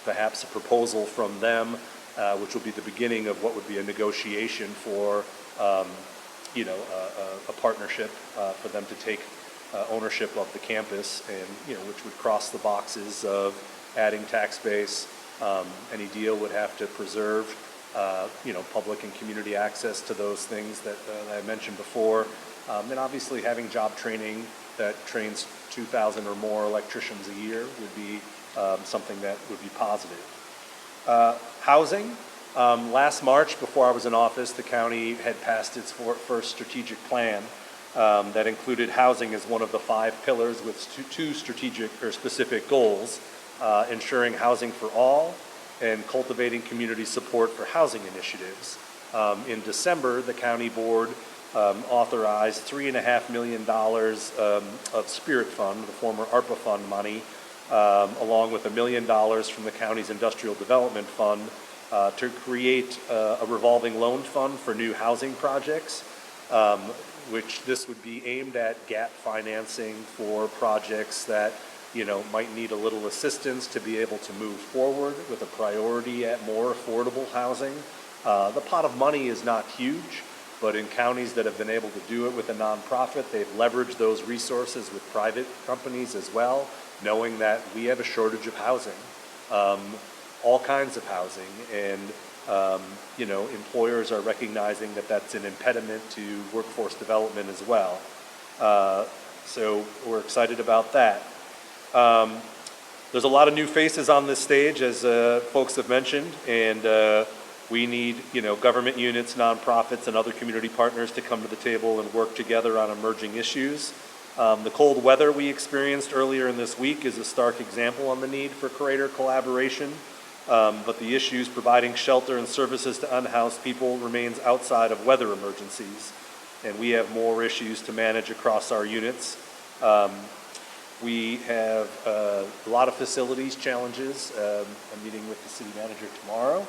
perhaps a proposal from them, which will be the beginning of what would be a negotiation for, a partnership for them to take ownership of the campus, and which would cross the boxes of adding tax base. Any deal would have to preserve, public and community access to those things that I mentioned before, and obviously having job training that trains 2,000 or more electricians a year would be something that would be positive. Housing. Last March, before I was in office, the county had passed its first strategic plan that included housing as one of the 5 pillars, with two strategic or specific goals: ensuring housing for all and cultivating community support for housing initiatives. In December, the county board authorized $3.5 million of Spirit Fund, the former ARPA fund money, along with $1 million from the county's Industrial Development Fund, to create a revolving loan fund for new housing projects, which this would be aimed at gap financing for projects that might need a little assistance to be able to move forward, with a priority at more affordable housing. The pot of money is not huge, but in counties that have been able to do it with a nonprofit, they've leveraged those resources with private companies as well, knowing that we have a shortage of housing, all kinds of housing, and employers are recognizing that that's an impediment to workforce development as well. So we're excited about that. There's a lot of new faces on this stage, as folks have mentioned, and we need government units, nonprofits, and other community partners to come to the table and work together on emerging issues. The cold weather we experienced earlier in this week is a stark example on the need for greater collaboration. But the issues providing shelter and services to unhoused people remains outside of weather emergencies. And we have more issues to manage across our units. We have a lot of facilities challenges. I'm meeting with the city manager tomorrow.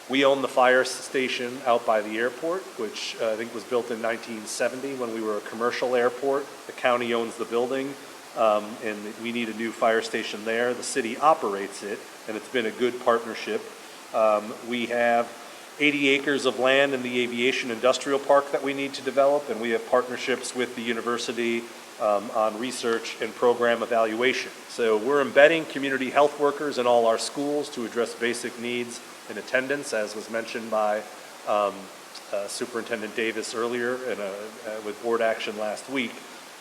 We own the fire station out by the airport, which I think was built in 1970 when we were a commercial airport. The county owns the building, and we need a new fire station there. The city operates it, and it's been a good partnership. We have 80 acres of land in the aviation industrial park that we need to develop, and we have partnerships with the university on research and program evaluation. So we're embedding community health workers in all our schools to address basic needs in attendance, as was mentioned by Superintendent Davis earlier with board action last week.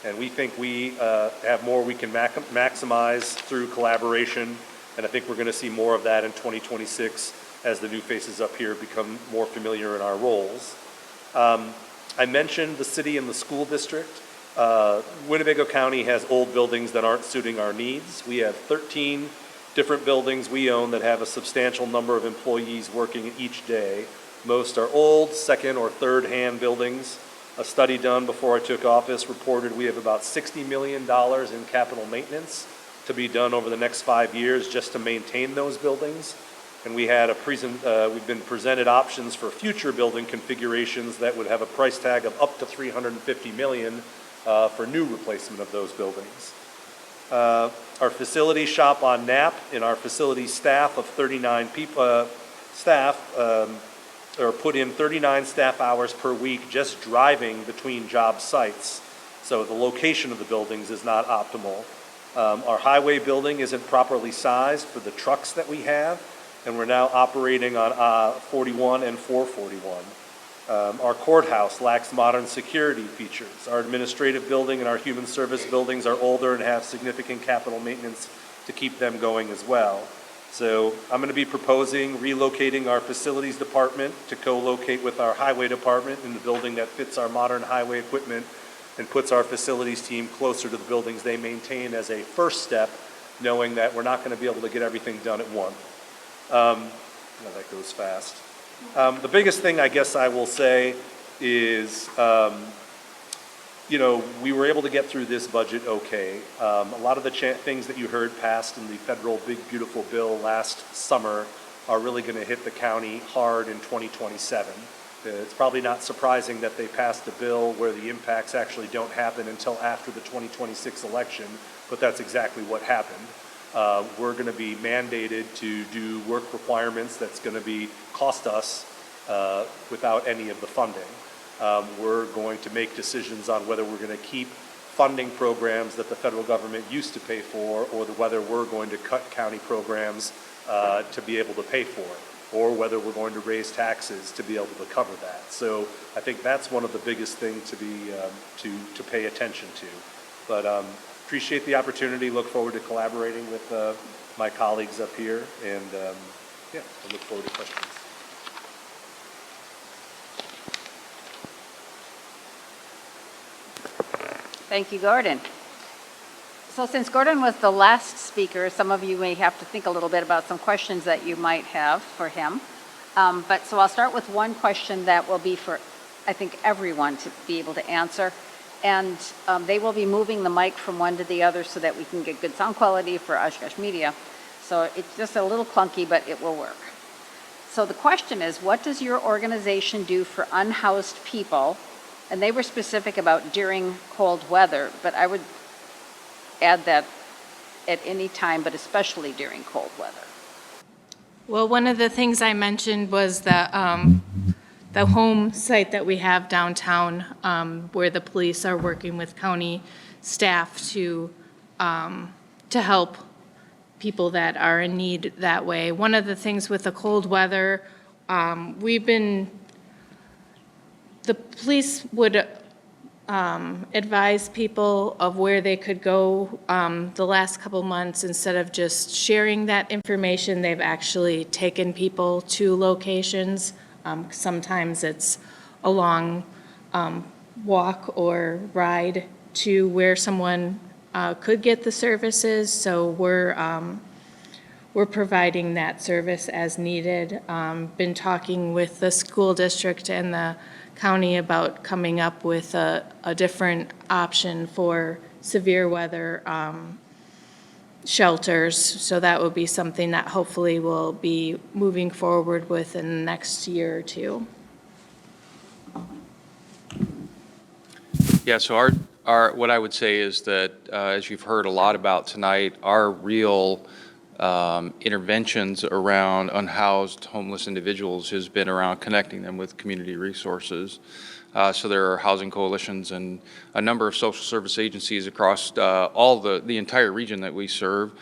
And we think we have more we can maximize through collaboration, and I think we're going to see more of that in 2026 as the new faces up here become more familiar in our roles. I mentioned the city and the school district. Winnebago County has old buildings that aren't suiting our needs. We have 13 different buildings we own that have a substantial number of employees working each day. Most are old, second or third hand buildings. A study done before I took office reported we have about $60 million in capital maintenance to be done over the next 5 years just to maintain those buildings. And we had we've been presented options for future building configurations that would have a price tag of up to $350 million for new replacement of those buildings. Our facility shop on Knapp and our facility staff of 39 people, or put in 39 staff hours per week just driving between job sites. So the location of the buildings is not optimal. Our highway building isn't properly sized for the trucks that we have, and we're now operating on 41 and 441. Our courthouse lacks modern security features. Our administrative building and our human service buildings are older and have significant capital maintenance to keep them going as well. So I'm going to be proposing relocating our facilities department to co-locate with our highway department in the building that fits our modern highway equipment and puts our facilities team closer to the buildings they maintain as a first step, knowing that we're not going to be able to get everything done at once. That goes fast. The biggest thing I guess I will say is, we were able to get through this budget okay. A lot of the things that you heard passed in the federal Big Beautiful Bill last summer are really going to hit the county hard in 2027. It's probably not surprising that they passed a bill where the impacts actually don't happen until after the 2026 election, but that's exactly what happened. We're going to be mandated to do work requirements that's going to cost us without any of the funding. We're going to make decisions on whether we're going to keep funding programs that the federal government used to pay for, or whether we're going to cut county programs to be able to pay for it, or whether we're going to raise taxes to be able to cover that. So I think that's one of the biggest things to pay attention to. But appreciate the opportunity, look forward to collaborating with my colleagues up here, and I look forward to questions. Thank you, Gordon. So since Gordon was the last speaker, some of you may have to think a little bit about some questions that you might have for him. So I'll start with one question that will be for, I think, everyone to be able to answer. And they will be moving the mic from one to the other so that we can get good sound quality for Oshkosh Media. So it's just a little clunky, but it will work. So the question is, what does your organization do for unhoused people? And they were specific about during cold weather, but I would add that at any time, but especially during cold weather. Well, one of the things I mentioned was the home site that we have downtown, where the police are working with county staff to help people that are in need that way. One of the things with the cold weather, the police would advise people of where they could go the last couple months. Instead of just sharing that information, they've actually taken people to locations. Sometimes it's a long walk or ride to where someone could get the services. So we're providing that service as needed. Been talking with the school district and the county about coming up with a different option for severe weather shelters. So that will be something that hopefully we'll be moving forward with in the next year or two. Yeah, so what I would say is that, as you've heard a lot about tonight, our real interventions around unhoused homeless individuals has been around connecting them with community resources. So there are housing coalitions and a number of social service agencies across all the entire region that we serve.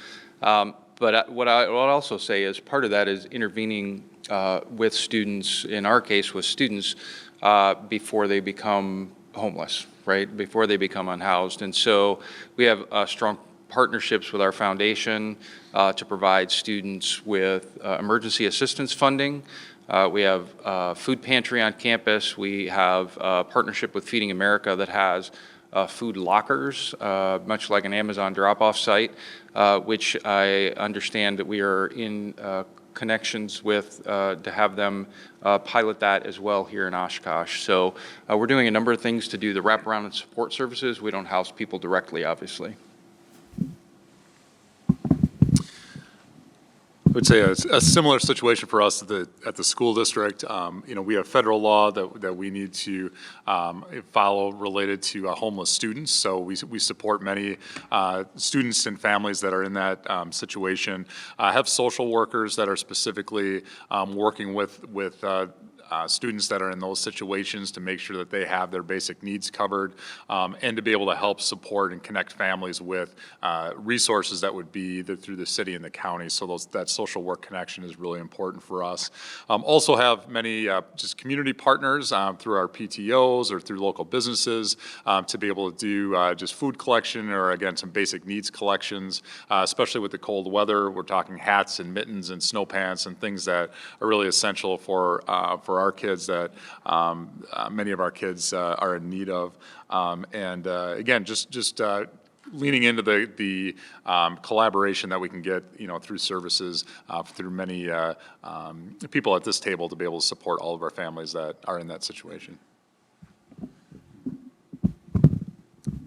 But what I would also say is part of that is intervening with students, in our case with students, before they become homeless, right? Before they become unhoused. And so we have strong partnerships with our foundation to provide students with emergency assistance funding. We have food pantry on campus. We have a partnership with Feeding America that has food lockers, much like an Amazon drop-off site, which I understand that we are in connections with to have them pilot that as well here in Oshkosh. So we're doing a number of things to do the wraparound and support services. We don't house people directly, obviously. I would say a similar situation for us at the school district. We have federal law that we need to follow related to homeless students. So we support many students and families that are in that situation. Have social workers that are specifically working with students that are in those situations to make sure that they have their basic needs covered, and to be able to help support and connect families with resources that would be either through the city and the county. So that social work connection is really important for us. Also have many just community partners through our PTOs or through local businesses to be able to do just food collection or, again, some basic needs collections, especially with the cold weather. We're talking hats and mittens and snow pants and things that are really essential for our kids that many of our kids are in need of. Again, just leaning into the collaboration that we can get, through services, through many people at this table to be able to support all of our families that are in that situation.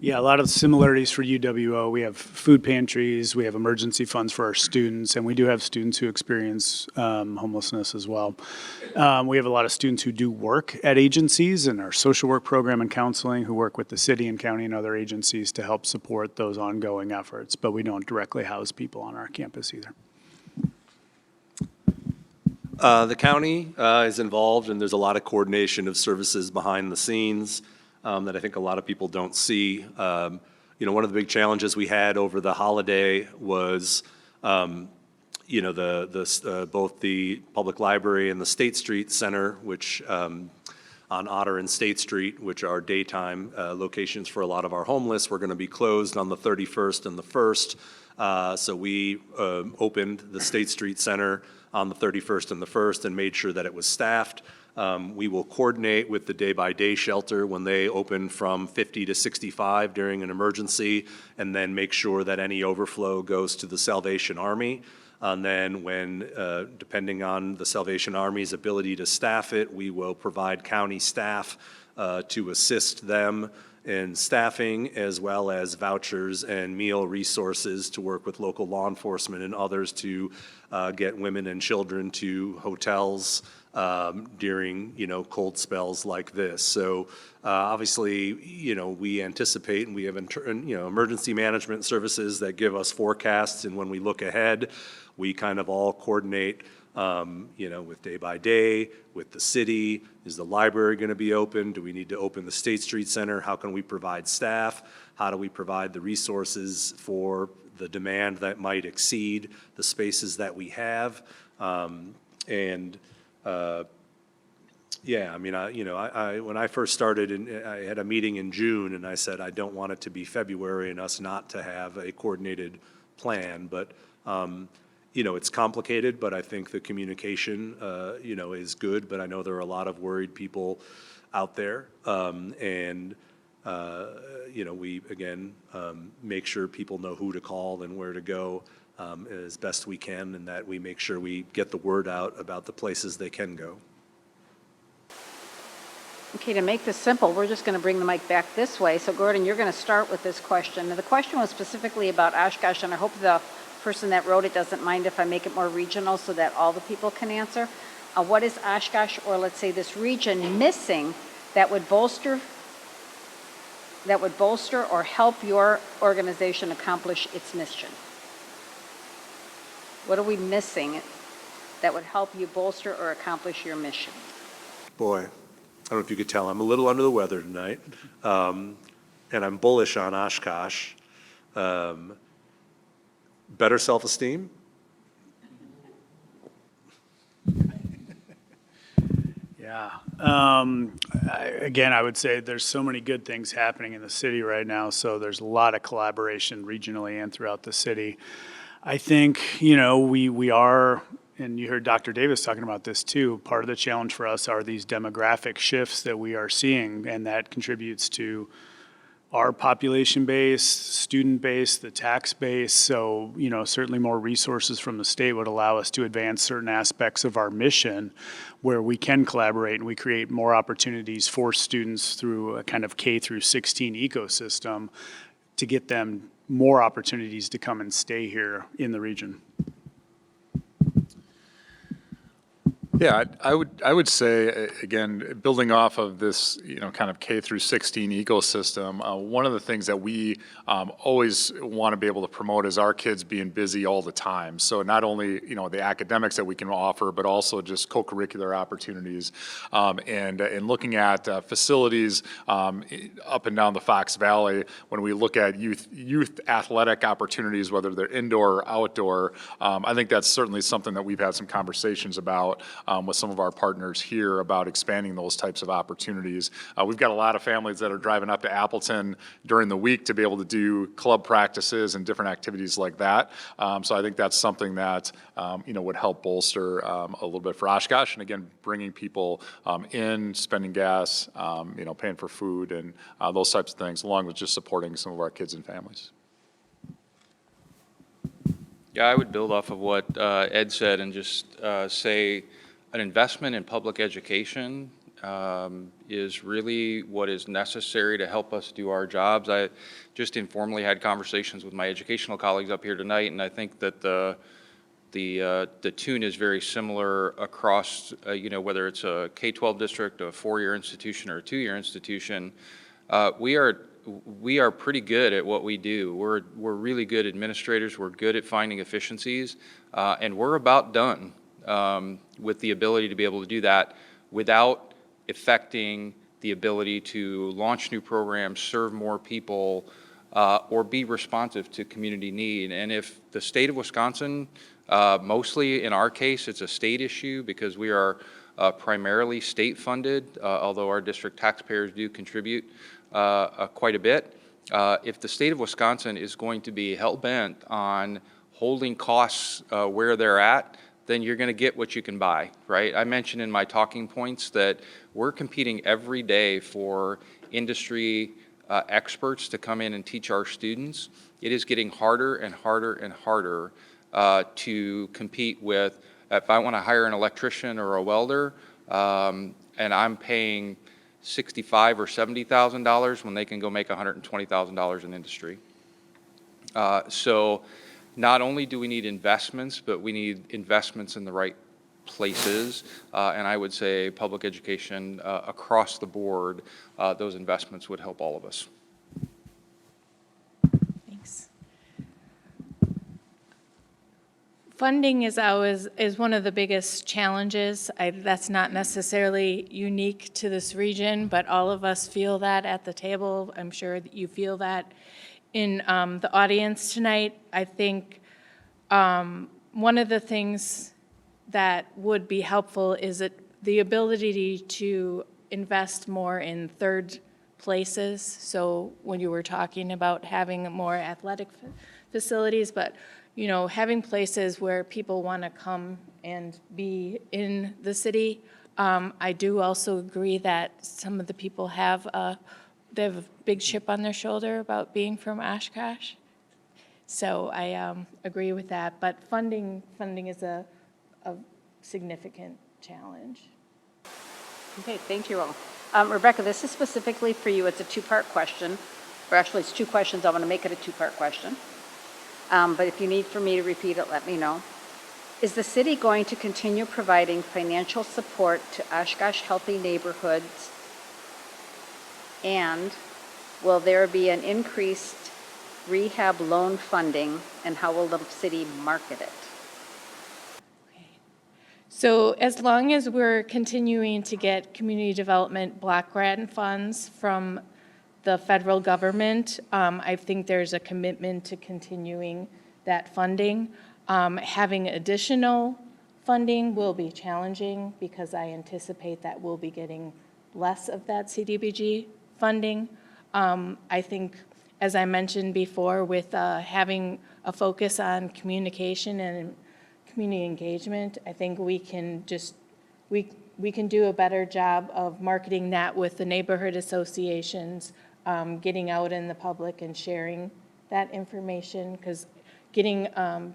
Yeah, a lot of similarities for UWO. We have food pantries, we have emergency funds for our students, and we do have students who experience homelessness as well. We have a lot of students who do work at agencies in our social work program and counseling, who work with the city and county and other agencies to help support those ongoing efforts, but we don't directly house people on our campus either. The county is involved, and there's a lot of coordination of services behind the scenes that I think a lot of people don't see. One of the big challenges we had over the holiday was, both the public library and the State Street Center, which on Otter and State Street, which are daytime locations for a lot of our homeless, were going to be closed on the 31st and the 1st. So we opened the State Street Center on the 31st and the 1st and made sure that it was staffed. We will coordinate with the day-by-day shelter when they open from 50 to 65 during an emergency, and then make sure that any overflow goes to the Salvation Army. And then when, depending on the Salvation Army's ability to staff it, we will provide county staff to assist them in staffing, as well as vouchers and meal resources to work with local law enforcement and others to get women and children to hotels during, cold spells like this. So obviously, we anticipate, and we have, emergency management services that give us forecasts, and when we look ahead, we kind of all coordinate, with day by day, with the city. Is the library going to be open? Do we need to open the State Street Center? How can we provide staff? How do we provide the resources for the demand that might exceed the spaces that we have? When I first started, and I had a meeting in June, and I said I don't want it to be February and us not to have a coordinated plan. But it's complicated, but I think the communication, is good. But I know there are a lot of worried people out there, and we, again, make sure people know who to call and where to go as best we can, and that we make sure we get the word out about the places they can go. Okay, to make this simple, we're just going to bring the mic back this way. So Gordon, you're going to start with this question. And the question was specifically about Oshkosh, and I hope the person that wrote it doesn't mind if I make it more regional so that all the people can answer. What is Oshkosh, or let's say this region, missing that would bolster or help your organization accomplish its mission? What are we missing that would help you bolster or accomplish your mission? Boy, I don't know if you could tell, I'm a little under the weather tonight, and I'm bullish on Oshkosh. Better self-esteem? Yeah. Again, I would say there's so many good things happening in the city right now, so there's a lot of collaboration regionally and throughout the city. I think, we are, and you heard Dr. Davis talking about this too, part of the challenge for us are these demographic shifts that we are seeing, and that contributes to our population base, student base, the tax base. So, certainly more resources from the state would allow us to advance certain aspects of our mission where we can collaborate and we create more opportunities for students through a kind of K through 16 ecosystem to get them more opportunities to come and stay here in the region. Yeah, I would say, again, building off of this, kind of K through 16 ecosystem, one of the things that we always want to be able to promote is our kids being busy all the time. So not only, the academics that we can offer, but also just co-curricular opportunities. And looking at facilities up and down the Fox Valley, when we look at youth athletic opportunities, whether they're indoor or outdoor, I think that's certainly something that we've had some conversations about with some of our partners here about expanding those types of opportunities. We've got a lot of families that are driving up to Appleton during the week to be able to do club practices and different activities like that. So I think that's something that would help bolster a little bit for Oshkosh, and again, bringing people in, spending gas, paying for food and those types of things, along with just supporting some of our kids and families. Yeah, I would build off of what Ed said and just say an investment in public education is really what is necessary to help us do our jobs. I just informally had conversations with my educational colleagues up here tonight, and I think that the tune is very similar across, whether it's a K-12 district, a 4-year institution, or a 2-year institution. We are pretty good at what we do. We're really good administrators. We're good at finding efficiencies, and we're about done with the ability to be able to do that without affecting the ability to launch new programs, serve more people, or be responsive to community need. And if the state of Wisconsin, mostly in our case, it's a state issue because we are primarily state funded, although our district taxpayers do contribute quite a bit. If the state of Wisconsin is going to be hell-bent on holding costs where they're at, then you're going to get what you can buy, right? I mentioned in my talking points that we're competing every day for industry experts to come in and teach our students. It is getting harder and harder and harder to compete with, if I want to hire an electrician or a welder, and I'm paying $65,000 or $70,000 when they can go make $120,000 in industry. So not only do we need investments, but we need investments in the right places. And I would say public education across the board, those investments would help all of us. Thanks. Funding is one of the biggest challenges. That's not necessarily unique to this region, but all of us feel that at the table. I'm sure that you feel that in the audience tonight. I think one of the things that would be helpful is the ability to invest more in third places. So when you were talking about having more athletic facilities, but having places where people want to come and be in the city. I do also agree that some of the people have they have a big chip on their shoulder about being from Oshkosh. So I agree with that, but funding is a significant challenge. Okay, thank you all. Rebecca, this is specifically for you. It's a two-part question, or actually it's two questions. I want to make it a two-part question. But if you need for me to repeat it, let me know. Is the city going to continue providing financial support to Oshkosh Healthy Neighborhoods? And will there be an increased rehab loan funding, and how will the city market it? So as long as we're continuing to get community development block grant funds from the federal government, I think there's a commitment to continuing that funding. Having additional funding will be challenging because I anticipate that we'll be getting less of that CDBG funding. I think, as I mentioned before, with having a focus on communication and community engagement, I think we can do a better job of marketing that with the neighborhood associations, getting out in the public and sharing that information, because getting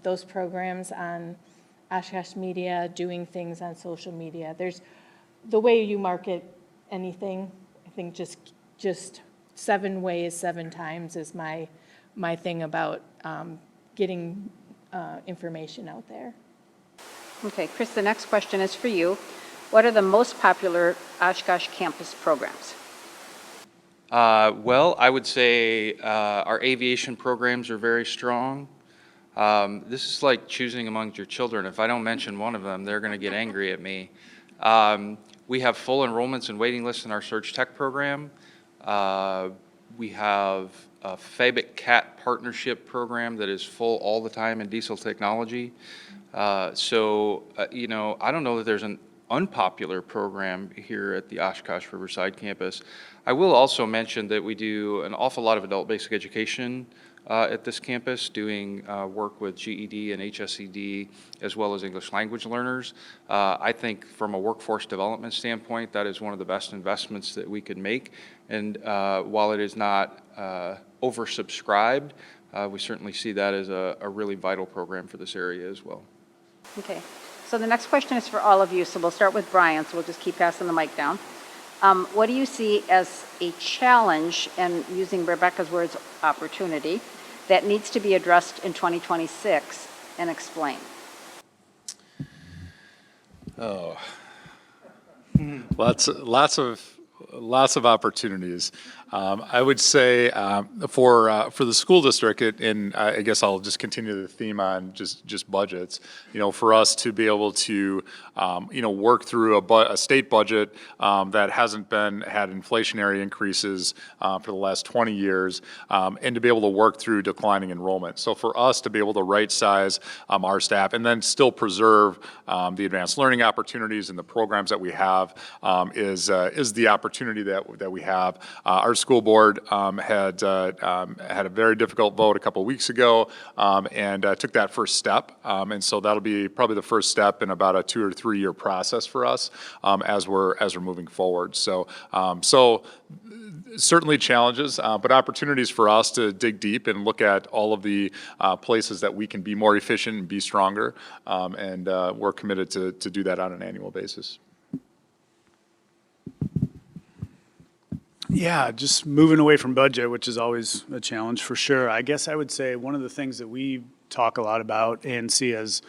those programs on Oshkosh Media, doing things on social media, there's the way you market anything. I think just 7 ways, 7 times is my thing about getting information out there. Okay, Chris, the next question is for you. What are the most popular Oshkosh campus programs? Well, I would say our aviation programs are very strong. This is like choosing among your children. If I don't mention one of them, they're going to get angry at me. We have full enrollments and waiting lists in our Surge Tech program. We have a Fabic Cat partnership program that is full all the time in diesel technology. I don't know that there's an unpopular program here at the Oshkosh Riverside campus. I will also mention that we do an awful lot of adult basic education at this campus, doing work with GED and HSED, as well as English language learners. I think from a workforce development standpoint, that is one of the best investments that we could make. And while it is not oversubscribed, we certainly see that as a really vital program for this area as well. Okay, so the next question is for all of you, so we'll start with Brian, so we'll just keep passing the mic down. What do you see as a challenge, and using Rebecca's words, opportunity, that needs to be addressed in 2026, and explain? Oh, lots of opportunities. I would say for the school district, and I guess I'll just continue the theme on just budgets. For us to be able to work through a state budget that hasn't had inflationary increases for the last 20 years, and to be able to work through declining enrollment. So for us to be able to right size our staff and then still preserve the advanced learning opportunities and the programs that we have is the opportunity that we have. Our school board had a very difficult vote a couple of weeks ago and took that first step. And so that'll be probably the first step in about a 2 or 3 year process for us as we're moving forward. So certainly challenges, but opportunities for us to dig deep and look at all of the places that we can be more efficient and be stronger. And we're committed to do that on an annual basis. Yeah, just moving away from budget, which is always a challenge for sure. I guess I would say one of the things that we talk a lot about and see as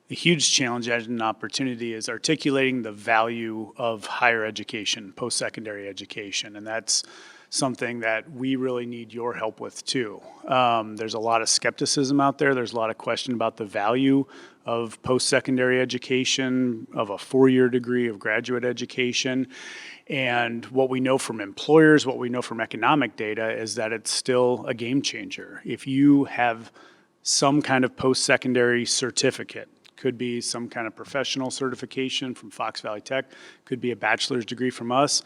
a huge challenge and an opportunity is articulating the value of higher education, post-secondary education. And that's something that we really need your help with too. There's a lot of skepticism out there. There's a lot of question about the value of post-secondary education, of a 4-year degree of graduate education. And what we know from employers, what we know from economic data is that it's still a game changer. If you have some kind of post-secondary certificate, could be some kind of professional certification from Fox Valley Tech, could be a bachelor's degree from us,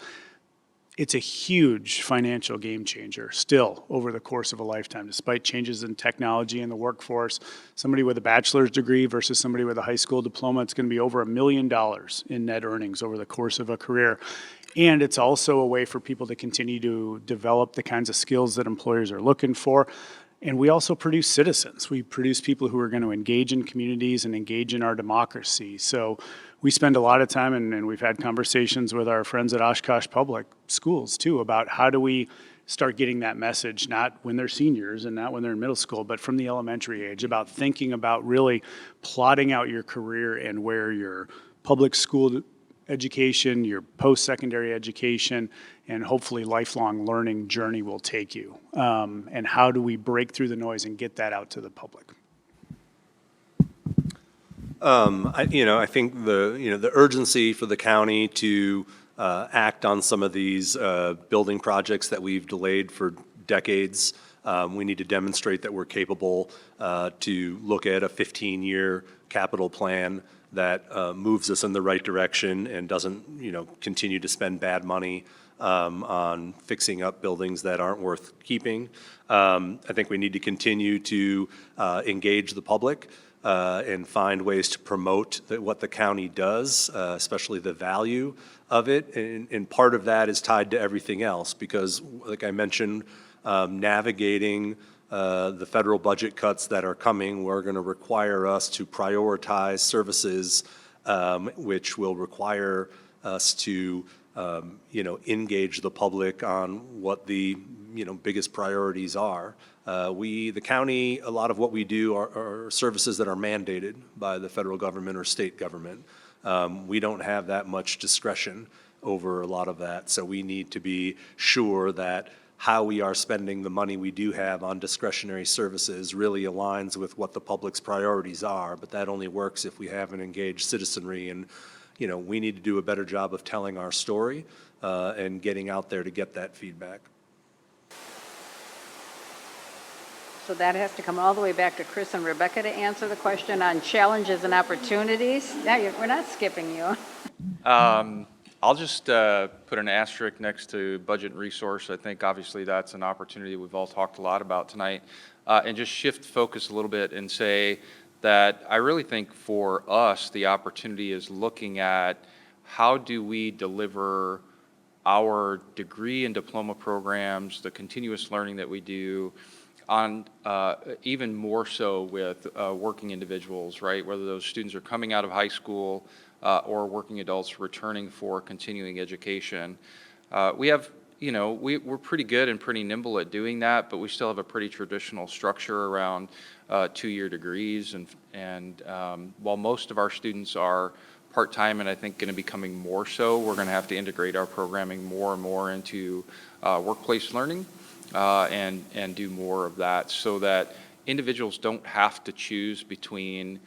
it's a huge financial game changer still over the course of a lifetime, despite changes in technology in the workforce. Somebody with a bachelor's degree versus somebody with a high school diploma, it's going to be over $1 million in net earnings over the course of a career. And it's also a way for people to continue to develop the kinds of skills that employers are looking for. And we also produce citizens. We produce people who are going to engage in communities and engage in our democracy. So we spend a lot of time, and we've had conversations with our friends at Oshkosh Public Schools too, about how do we start getting that message, not when they're seniors and not when they're in middle school, but from the elementary age, about thinking about really plotting out your career and where your public school education, your post-secondary education, and hopefully lifelong learning journey will take you. And how do we break through the noise and get that out to the public? I think the urgency for the county to act on some of these building projects that we've delayed for decades. We need to demonstrate that we're capable to look at a 15-year capital plan that moves us in the right direction and doesn't, continue to spend bad money on fixing up buildings that aren't worth keeping. I think we need to continue to engage the public and find ways to promote what the county does, especially the value of it. And part of that is tied to everything else because, like I mentioned, navigating the federal budget cuts that are coming, we're going to require us to prioritize services, which will require us to, engage the public on what the, biggest priorities are. The county, a lot of what we do are services that are mandated by the federal government or state government. We don't have that much discretion over a lot of that, so we need to be sure that how we are spending the money we do have on discretionary services really aligns with what the public's priorities are, but that only works if we have an engaged citizenry, and we need to do a better job of telling our story and getting out there to get that feedback. So that has to come all the way back to Chris and Rebecca to answer the question on challenges and opportunities. We're not skipping you. I'll just put an asterisk next to budget and resource. I think obviously that's an opportunity we've all talked a lot about tonight. And just shift focus a little bit and say that I really think for us, the opportunity is looking at how do we deliver our degree and diploma programs, the continuous learning that we do, on even more so with working individuals, right? Whether those students are coming out of high school or working adults returning for continuing education. We have, we're pretty good and pretty nimble at doing that, but we still have a pretty traditional structure around 2-year degrees. And while most of our students are part-time and I think going to be becoming more so, we're going to have to integrate our programming more and more into workplace learning and do more of that so that individuals don't have to choose between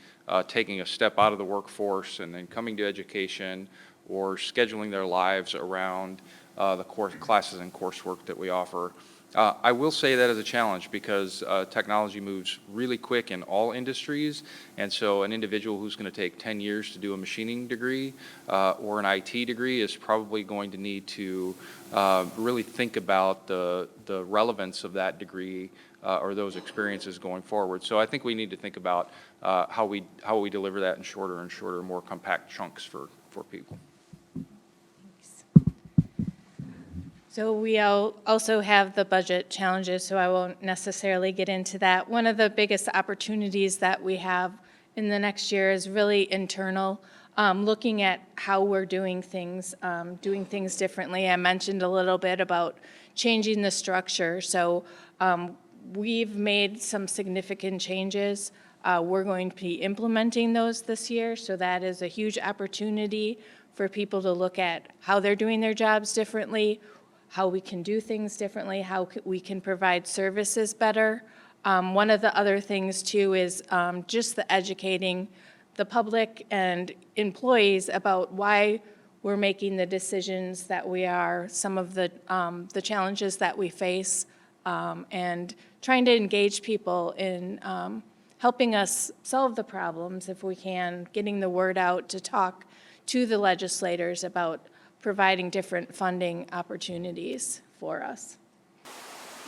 taking a step out of the workforce and then coming to education or scheduling their lives around the classes and coursework that we offer. I will say that as a challenge because technology moves really quick in all industries, and so an individual who's going to take 10 years to do a machining degree or an IT degree is probably going to need to really think about the relevance of that degree or those experiences going forward. So I think we need to think about how we deliver that in shorter and shorter, more compact chunks for people. So we also have the budget challenges, so I won't necessarily get into that. One of the biggest opportunities that we have in the next year is really internal, looking at how we're doing things differently. I mentioned a little bit about changing the structure. So we've made some significant changes. We're going to be implementing those this year, so that is a huge opportunity for people to look at how they're doing their jobs differently, how we can do things differently, how we can provide services better. One of the other things too is just the educating the public and employees about why we're making the decisions that we are, some of the challenges that we face, and trying to engage people in helping us solve the problems if we can, getting the word out to talk to the legislators about providing different funding opportunities for us.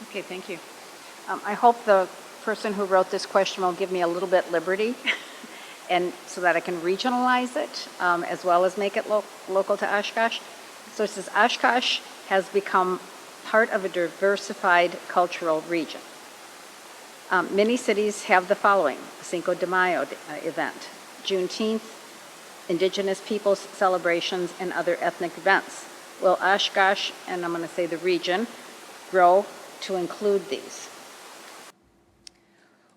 Okay, thank you. I hope the person who wrote this question will give me a little bit liberty and so that I can regionalize it as well as make it local to Oshkosh. So it says Oshkosh has become part of a diversified cultural region. Many cities have the following: Cinco de Mayo event, Juneteenth, Indigenous peoples celebrations, and other ethnic events. Will Oshkosh, and I'm going to say the region, grow to include these?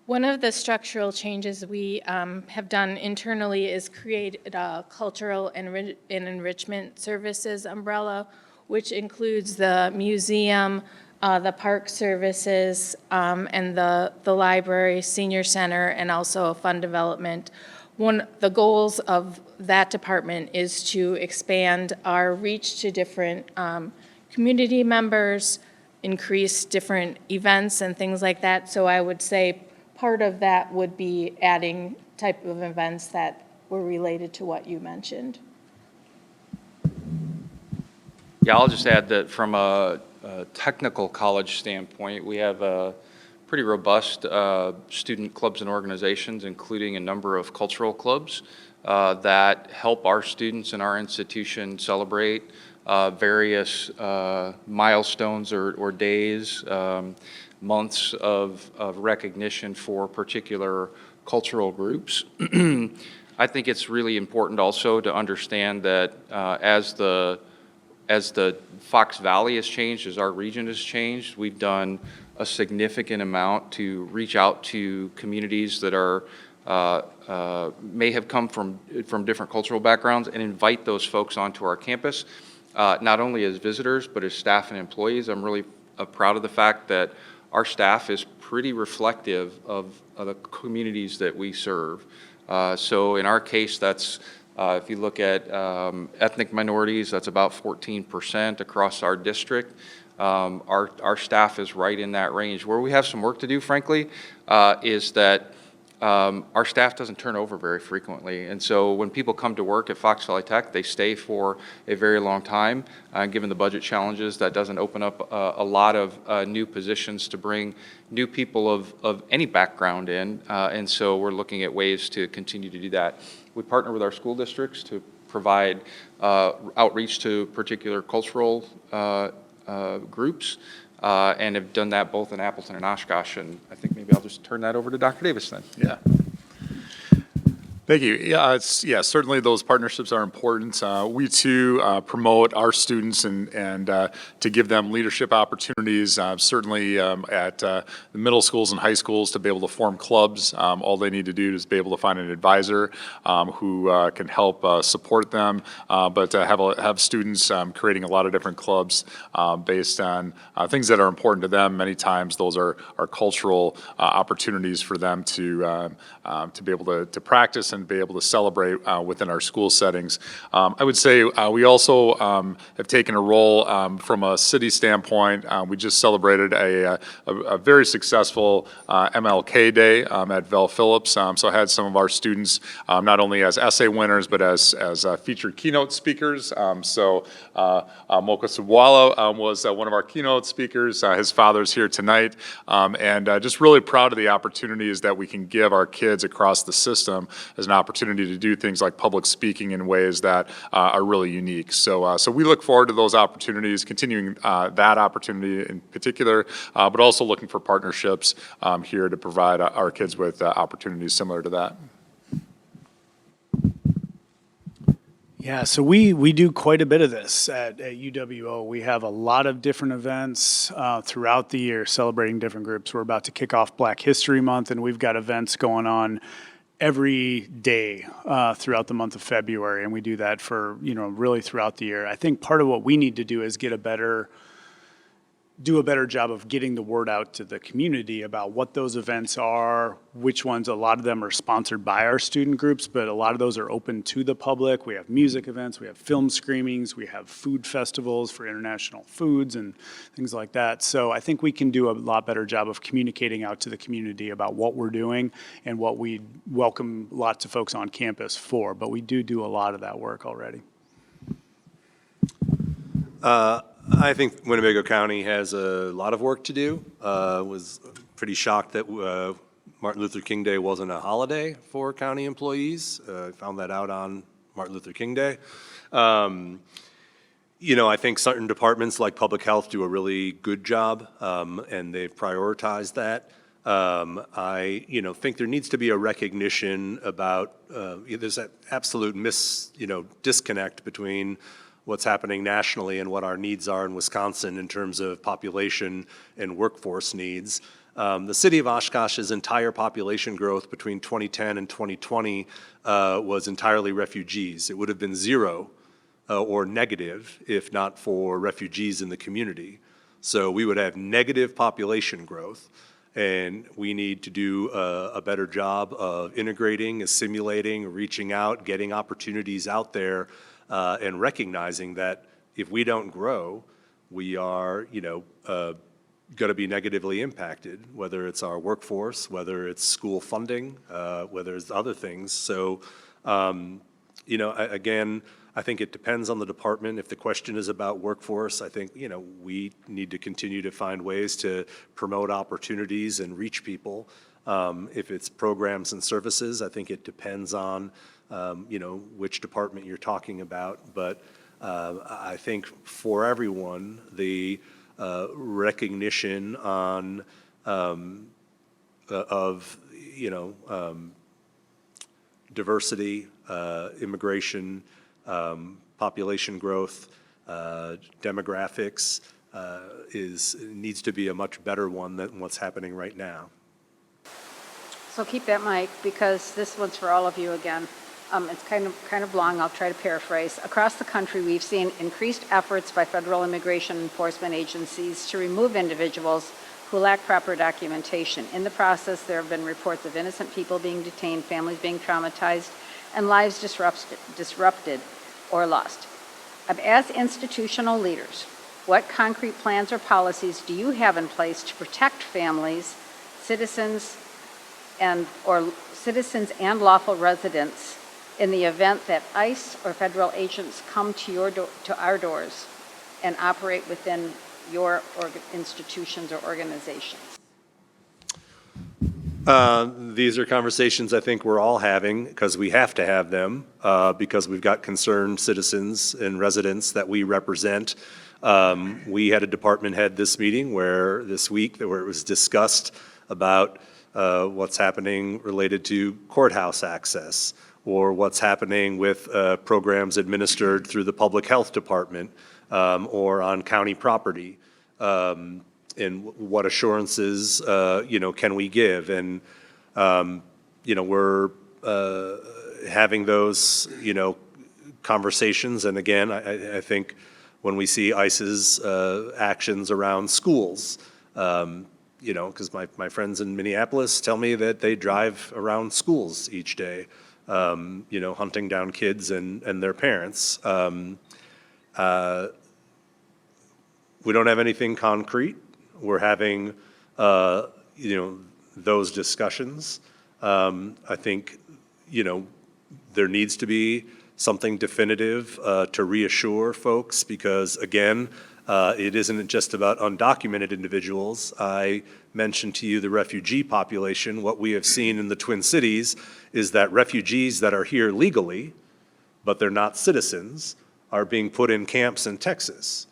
One of the structural changes we have done internally is create a cultural and enrichment services umbrella, which includes the museum, the park services, and the library, senior center, and also fund development. The goals of that department is to expand our reach to different community members, increase different events and things like that. So I would say part of that would be adding type of events that were related to what you mentioned. Yeah, I'll just add that from a technical college standpoint, we have a pretty robust student clubs and organizations, including a number of cultural clubs that help our students in our institution celebrate various milestones or days, months of recognition for particular cultural groups. I think it's really important also to understand that as the Fox Valley has changed, as our region has changed, we've done a significant amount to reach out to communities that are may have come from different cultural backgrounds and invite those folks onto our campus, not only as visitors, but as staff and employees. I'm really proud of the fact that our staff is pretty reflective of the communities that we serve. So in our case, that's if you look at ethnic minorities, that's about 14% across our district. Our staff is right in that range. Where we have some work to do, frankly, is that our staff doesn't turn over very frequently. And so when people come to work at Fox Valley Tech, they stay for a very long time. Given the budget challenges, that doesn't open up a lot of new positions to bring new people of any background in. And so we're looking at ways to continue to do that. We partner with our school districts to provide outreach to particular cultural groups. And have done that both in Appleton and Oshkosh, and I think maybe I'll just turn that over to Dr. Davis then. Yeah. Thank you. Yeah, certainly those partnerships are important. We too promote our students and to give them leadership opportunities. Certainly at the middle schools and high schools to be able to form clubs. All they need to do is be able to find an advisor who can help support them. But have students creating a lot of different clubs based on things that are important to them. Many times those are cultural opportunities for them to be able to practice and be able to celebrate within our school settings. I would say we also have taken a role from a city standpoint. We just celebrated a very successful MLK Day at Val Phillips. So I had some of our students not only as essay winners, but as featured keynote speakers. So Mocha Subwala was one of our keynote speakers. His father's here tonight. And just really proud of the opportunities that we can give our kids across the system as an opportunity to do things like public speaking in ways that are really unique. So we look forward to those opportunities, continuing that opportunity in particular, but also looking for partnerships here to provide our kids with opportunities similar to that. Yeah, so we do quite a bit of this at UWO. We have a lot of different events throughout the year celebrating different groups. We're about to kick off Black History Month, and we've got events going on every day throughout the month of February, and we do that for, really throughout the year. I think part of what we need to do is do a better job of getting the word out to the community about what those events are, which ones. A lot of them are sponsored by our student groups, but a lot of those are open to the public. We have music events, we have film screenings, we have food festivals for international foods and things like that. So I think we can do a lot better job of communicating out to the community about what we're doing and what we welcome lots of folks on campus for. But we do a lot of that work already. I think Winnebago County has a lot of work to do. Was pretty shocked that Martin Luther King Day wasn't a holiday for county employees. I found that out on Martin Luther King Day. I think certain departments like public health do a really good job, and they've prioritized that. I think there needs to be a recognition about, there's that absolute disconnect between what's happening nationally and what our needs are in Wisconsin in terms of population and workforce needs. The city of Oshkosh's entire population growth between 2010 and 2020 was entirely refugees. It would have been zero or negative if not for refugees in the community. So we would have negative population growth, and we need to do a better job of integrating, assimilating, reaching out, getting opportunities out there, and recognizing that if we don't grow, we are, going to be negatively impacted, whether it's our workforce, whether it's school funding, whether it's other things. So, again, I think it depends on the department. If the question is about workforce, I think, we need to continue to find ways to promote opportunities and reach people. If it's programs and services, I think it depends on, which department you're talking about. But I think for everyone, the recognition on of diversity, immigration, population growth, demographics needs to be a much better one than what's happening right now. So keep that mic, because this one's for all of you again. It's kind of long. I'll try to paraphrase. Across the country, we've seen increased efforts by federal immigration enforcement agencies to remove individuals who lack proper documentation. In the process, there have been reports of innocent people being detained, families being traumatized, and lives disrupted or lost. As institutional leaders, what concrete plans or policies do you have in place to protect families, citizens and lawful residents in the event that ICE or federal agents come to our doors and operate within your institutions or organizations? These are conversations I think we're all having because we have to have them because we've got concerned citizens and residents that we represent. We had a department head this meeting where it was discussed about what's happening related to courthouse access, or what's happening with programs administered through the public health department or on county property. And what assurances, can we give? And, we're having those, conversations. And again, I think when we see ICE's actions around schools, because my friends in Minneapolis tell me that they drive around schools each day, hunting down kids and their parents. We don't have anything concrete. We're having, those discussions. I think, there needs to be something definitive to reassure folks because, again, it isn't just about undocumented individuals. I mentioned to you the refugee population. What we have seen in the Twin Cities is that refugees that are here legally, but they're not citizens, are being put in camps in Texas.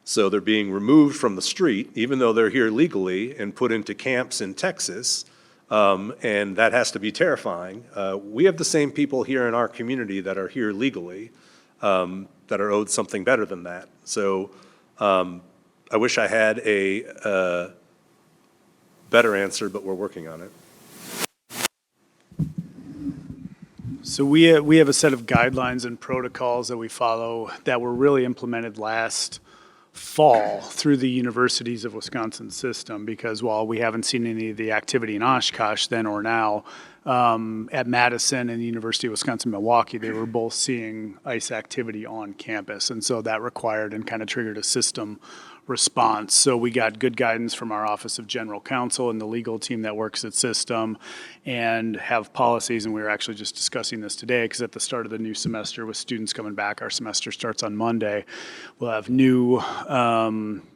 So they're being removed from the street, even though they're here legally, and put into camps in Texas, and that has to be terrifying. We have the same people here in our community that are here legally that are owed something better than that. So I wish I had a better answer, but we're working on it. So we have a set of guidelines and protocols that we follow that were really implemented last fall through the universities of Wisconsin system, because while we haven't seen any of the activity in Oshkosh then or now, at Madison and the University of Wisconsin-Milwaukee, they were both seeing ICE activity on campus. And so that required and kind of triggered a system response. So we got good guidance from our Office of General Counsel and the legal team that works at system, and have policies. And we were actually just discussing this today, because at the start of the new semester with students coming back, our semester starts on Monday, we'll have new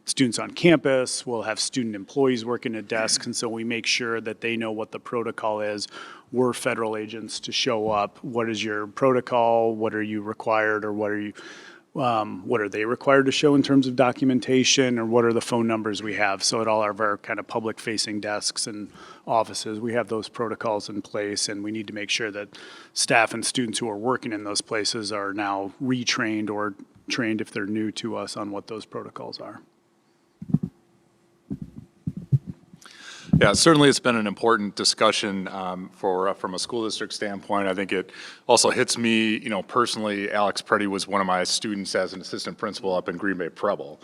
students on campus, we'll have student employees working at desks, and so we make sure that they know what the protocol is. We're federal agents to show up. What is your protocol? What are you required, or what are they required to show in terms of documentation, or what are the phone numbers we have? So at all of our kind of public-facing desks and offices, we have those protocols in place, and we need to make sure that staff and students who are working in those places are now retrained or trained, if they're new to us, on what those protocols are. Yeah, certainly it's been an important discussion from a school district standpoint. I think it also hits me, personally. Alex Preddy was one of my students as an assistant principal up in Green Bay Preble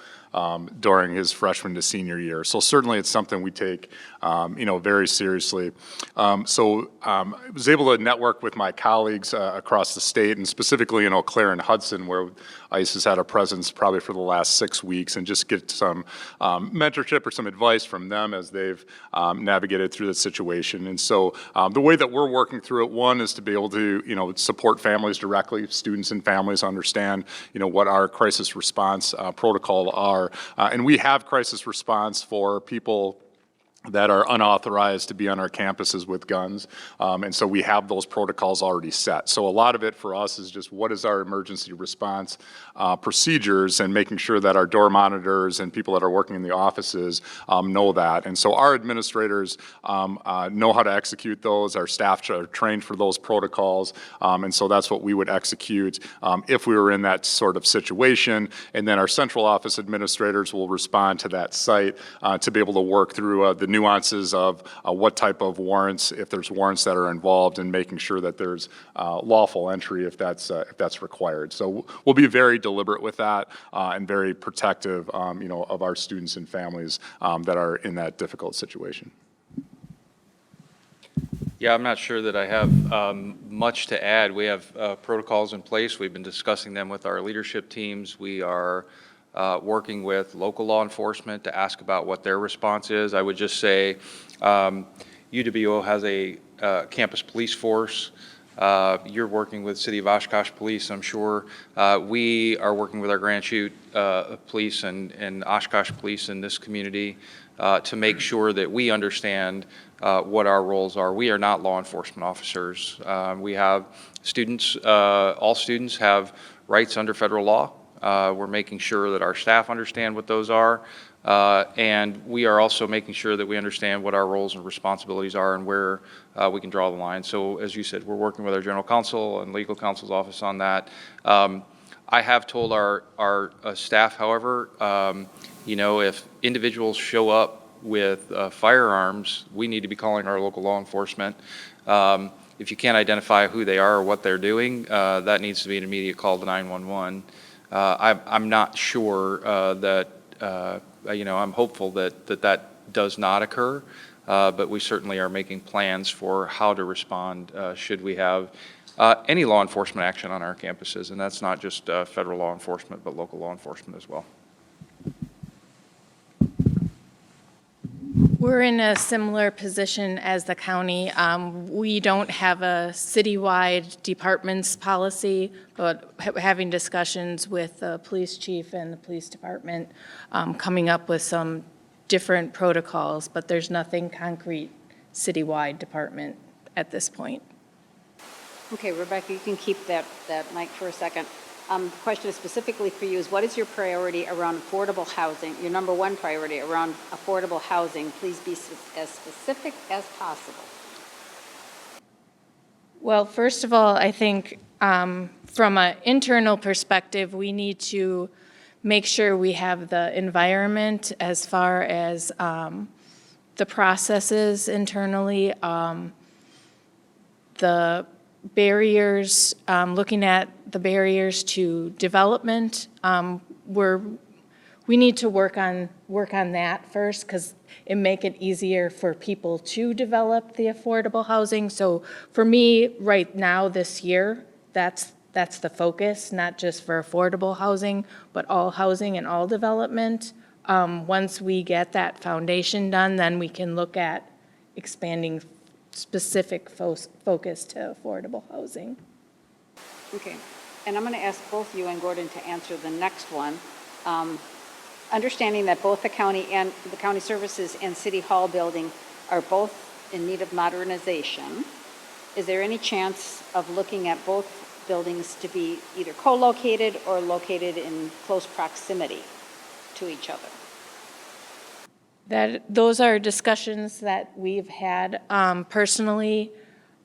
during his freshman to senior year. So certainly it's something we take, very seriously. I was able to network with my colleagues across the state, and specifically in Eau Claire and Hudson, where ICE has had a presence probably for the last 6 weeks, and just get some mentorship or some advice from them as they've navigated through the situation. And so the way that we're working through it, one, is to be able to, support families directly, students and families understand, what our crisis response protocol are. And we have crisis response for people that are unauthorized to be on our campuses with guns. And so we have those protocols already set. So a lot of it for us is just what is our emergency response procedures, and making sure that our door monitors and people that are working in the offices know that. And so our administrators know how to execute those. Our staff are trained for those protocols. And so that's what we would execute if we were in that sort of situation. And then our central office administrators will respond to that site to be able to work through the nuances of what type of warrants, if there's warrants that are involved, and making sure that there's lawful entry if that's required. So we'll be very deliberate with that and very protective, of our students and families that are in that difficult situation. Yeah, I'm not sure that I have much to add. We have protocols in place. We've been discussing them with our leadership teams. We are working with local law enforcement to ask about what their response is. I would just say UWO has a campus police force. You're working with City of Oshkosh Police, I'm sure. We are working with our Grand Chute Police and Oshkosh Police in this community to make sure that we understand what our roles are. We are not law enforcement officers. We have students, all students have rights under federal law. We're making sure that our staff understand what those are, and we are also making sure that we understand what our roles and responsibilities are and where we can draw the line. So as you said, we're working with our general counsel and legal counsel's office on that. I have told our staff, however, if individuals show up with firearms, we need to be calling our local law enforcement. If you can't identify who they are or what they're doing, that needs to be an immediate call to 911. I'm not sure that, I'm hopeful that does not occur, but we certainly are making plans for how to respond should we have any law enforcement action on our campuses. And that's not just federal law enforcement, but local law enforcement as well. We're in a similar position as the county. We don't have a citywide departments policy, but having discussions with the police chief and the police department, coming up with some different protocols, but there's nothing concrete citywide department at this point. Okay, Rebecca, you can keep that mic for a second. The question is specifically for you is, what is your priority around affordable housing, your number one priority around affordable housing? Please be as specific as possible. Well, first of all, I think from an internal perspective, we need to make sure we have the environment as far as the processes internally, the barriers, looking at the barriers to development. We need to work on that first, because it make it easier for people to develop the affordable housing. So for me, right now, this year, that's the focus, not just for affordable housing, but all housing and all development. Once we get that foundation done, then we can look at expanding specific focus to affordable housing. Okay, and I'm going to ask both you and Gordon to answer the next one. Understanding that both the county services and city hall building are both in need of modernization, is there any chance of looking at both buildings to be either co-located or located in close proximity to each other? Those are discussions that we've had. Personally,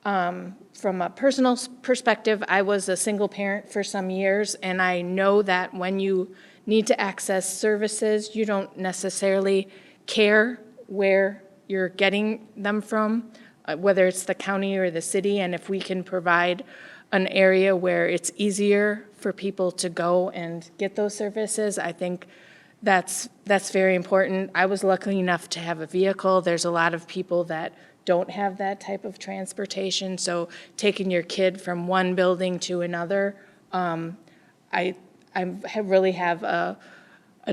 from a personal perspective, I was a single parent for some years, and I know that when you need to access services, you don't necessarily care where you're getting them from, whether it's the county or the city, and if we can provide an area where it's easier for people to go and get those services, I think that's very important. I was lucky enough to have a vehicle. There's a lot of people that don't have that type of transportation, so taking your kid from one building to another, I really have a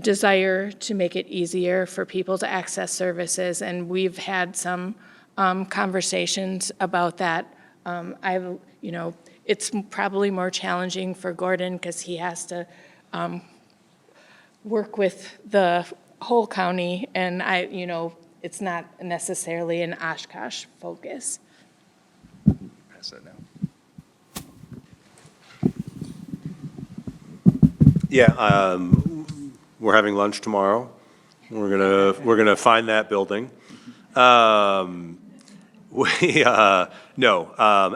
desire to make it easier for people to access services, and we've had some conversations about that. It's probably more challenging for Gordon because he has to work with the whole county, and it's not necessarily an Oshkosh focus. Pass that now. Yeah, we're having lunch tomorrow. We're gonna find that building.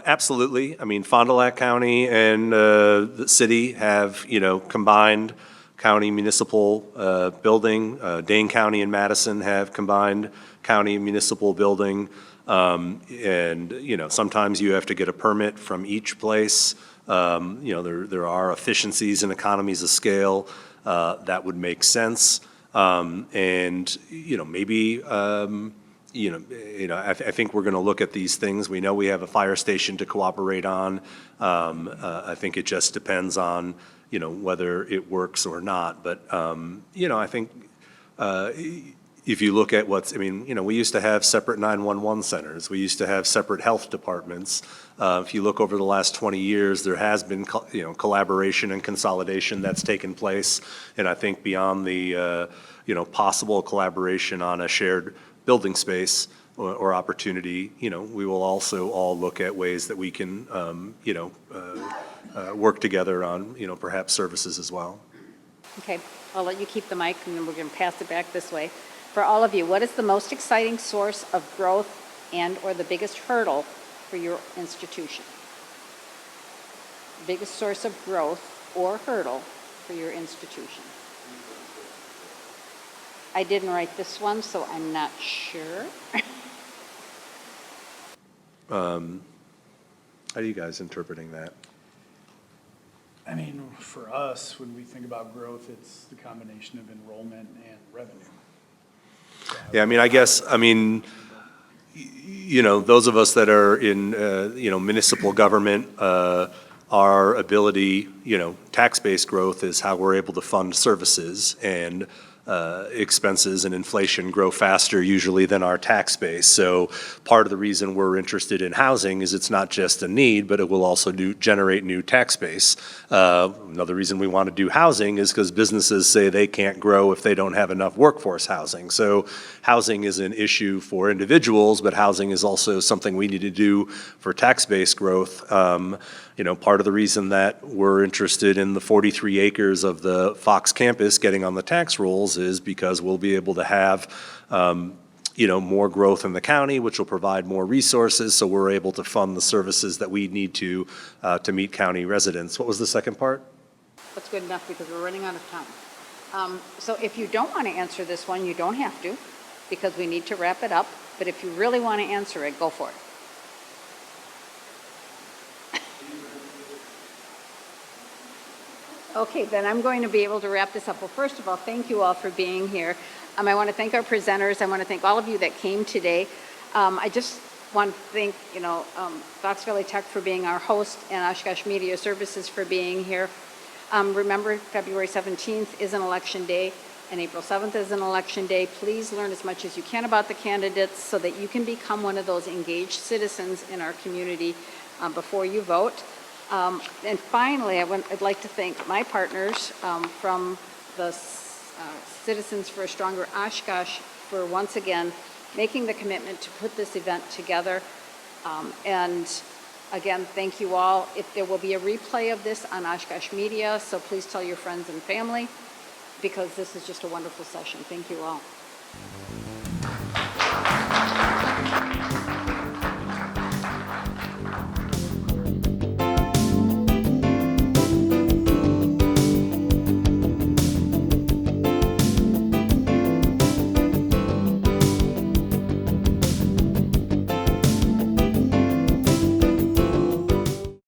Absolutely. I mean, Fond du Lac County and the city have, combined county municipal building. Dane County and Madison have combined county municipal building. Sometimes you have to get a permit from each place. There are efficiencies and economies of scale that would make sense. Maybe, I think we're going to look at these things. We know we have a fire station to cooperate on. I think it just depends on, whether it works or not. But, I think if you look at we used to have separate 911 centers. We used to have separate health departments. If you look over the last 20 years, there has been, collaboration and consolidation that's taken place. And I think beyond the, possible collaboration on a shared building space or opportunity, we will also all look at ways that we can, work together on, perhaps services as well. Okay, I'll let you keep the mic, and then we're going to pass it back this way. For all of you, what is the most exciting source of growth and/or the biggest hurdle for your institution? Biggest source of growth or hurdle for your institution? I didn't write this one, so I'm not sure. How are you guys interpreting that? I mean, for us, when we think about growth, it's the combination of enrollment and revenue. Yeah, those of us that are in, municipal government, our ability, tax-based growth is how we're able to fund services, and expenses and inflation grow faster usually than our tax base. So part of the reason we're interested in housing is it's not just a need, but it will also generate new tax base. Another reason we want to do housing is because businesses say they can't grow if they don't have enough workforce housing. So housing is an issue for individuals, but housing is also something we need to do for tax-based growth. Part of the reason that we're interested in the 43 acres of the Fox campus getting on the tax rolls is because we'll be able to have, more growth in the county, which will provide more resources, so we're able to fund the services that we need to meet county residents. What was the second part? That's good enough because we're running out of time. So if you don't want to answer this one, you don't have to, because we need to wrap it up. But if you really want to answer it, go for it. Okay, then I'm going to be able to wrap this up. Well, first of all, thank you all for being here. I want to thank our presenters. I want to thank all of you that came today. I just want to thank, Fox Valley Tech for being our host and Oshkosh Media Services for being here. Remember, February 17th is an election day. and April 7th is an election day. Please learn as much as you can about the candidates so that you can become one of those engaged citizens in our community before you vote. And finally, I'd like to thank my partners from the Citizens for a Stronger Oshkosh for once again making the commitment to put this event together. And again, thank you all. There will be a replay of this on Oshkosh Media, so please tell your friends and family, because this is just a wonderful session. Thank you all.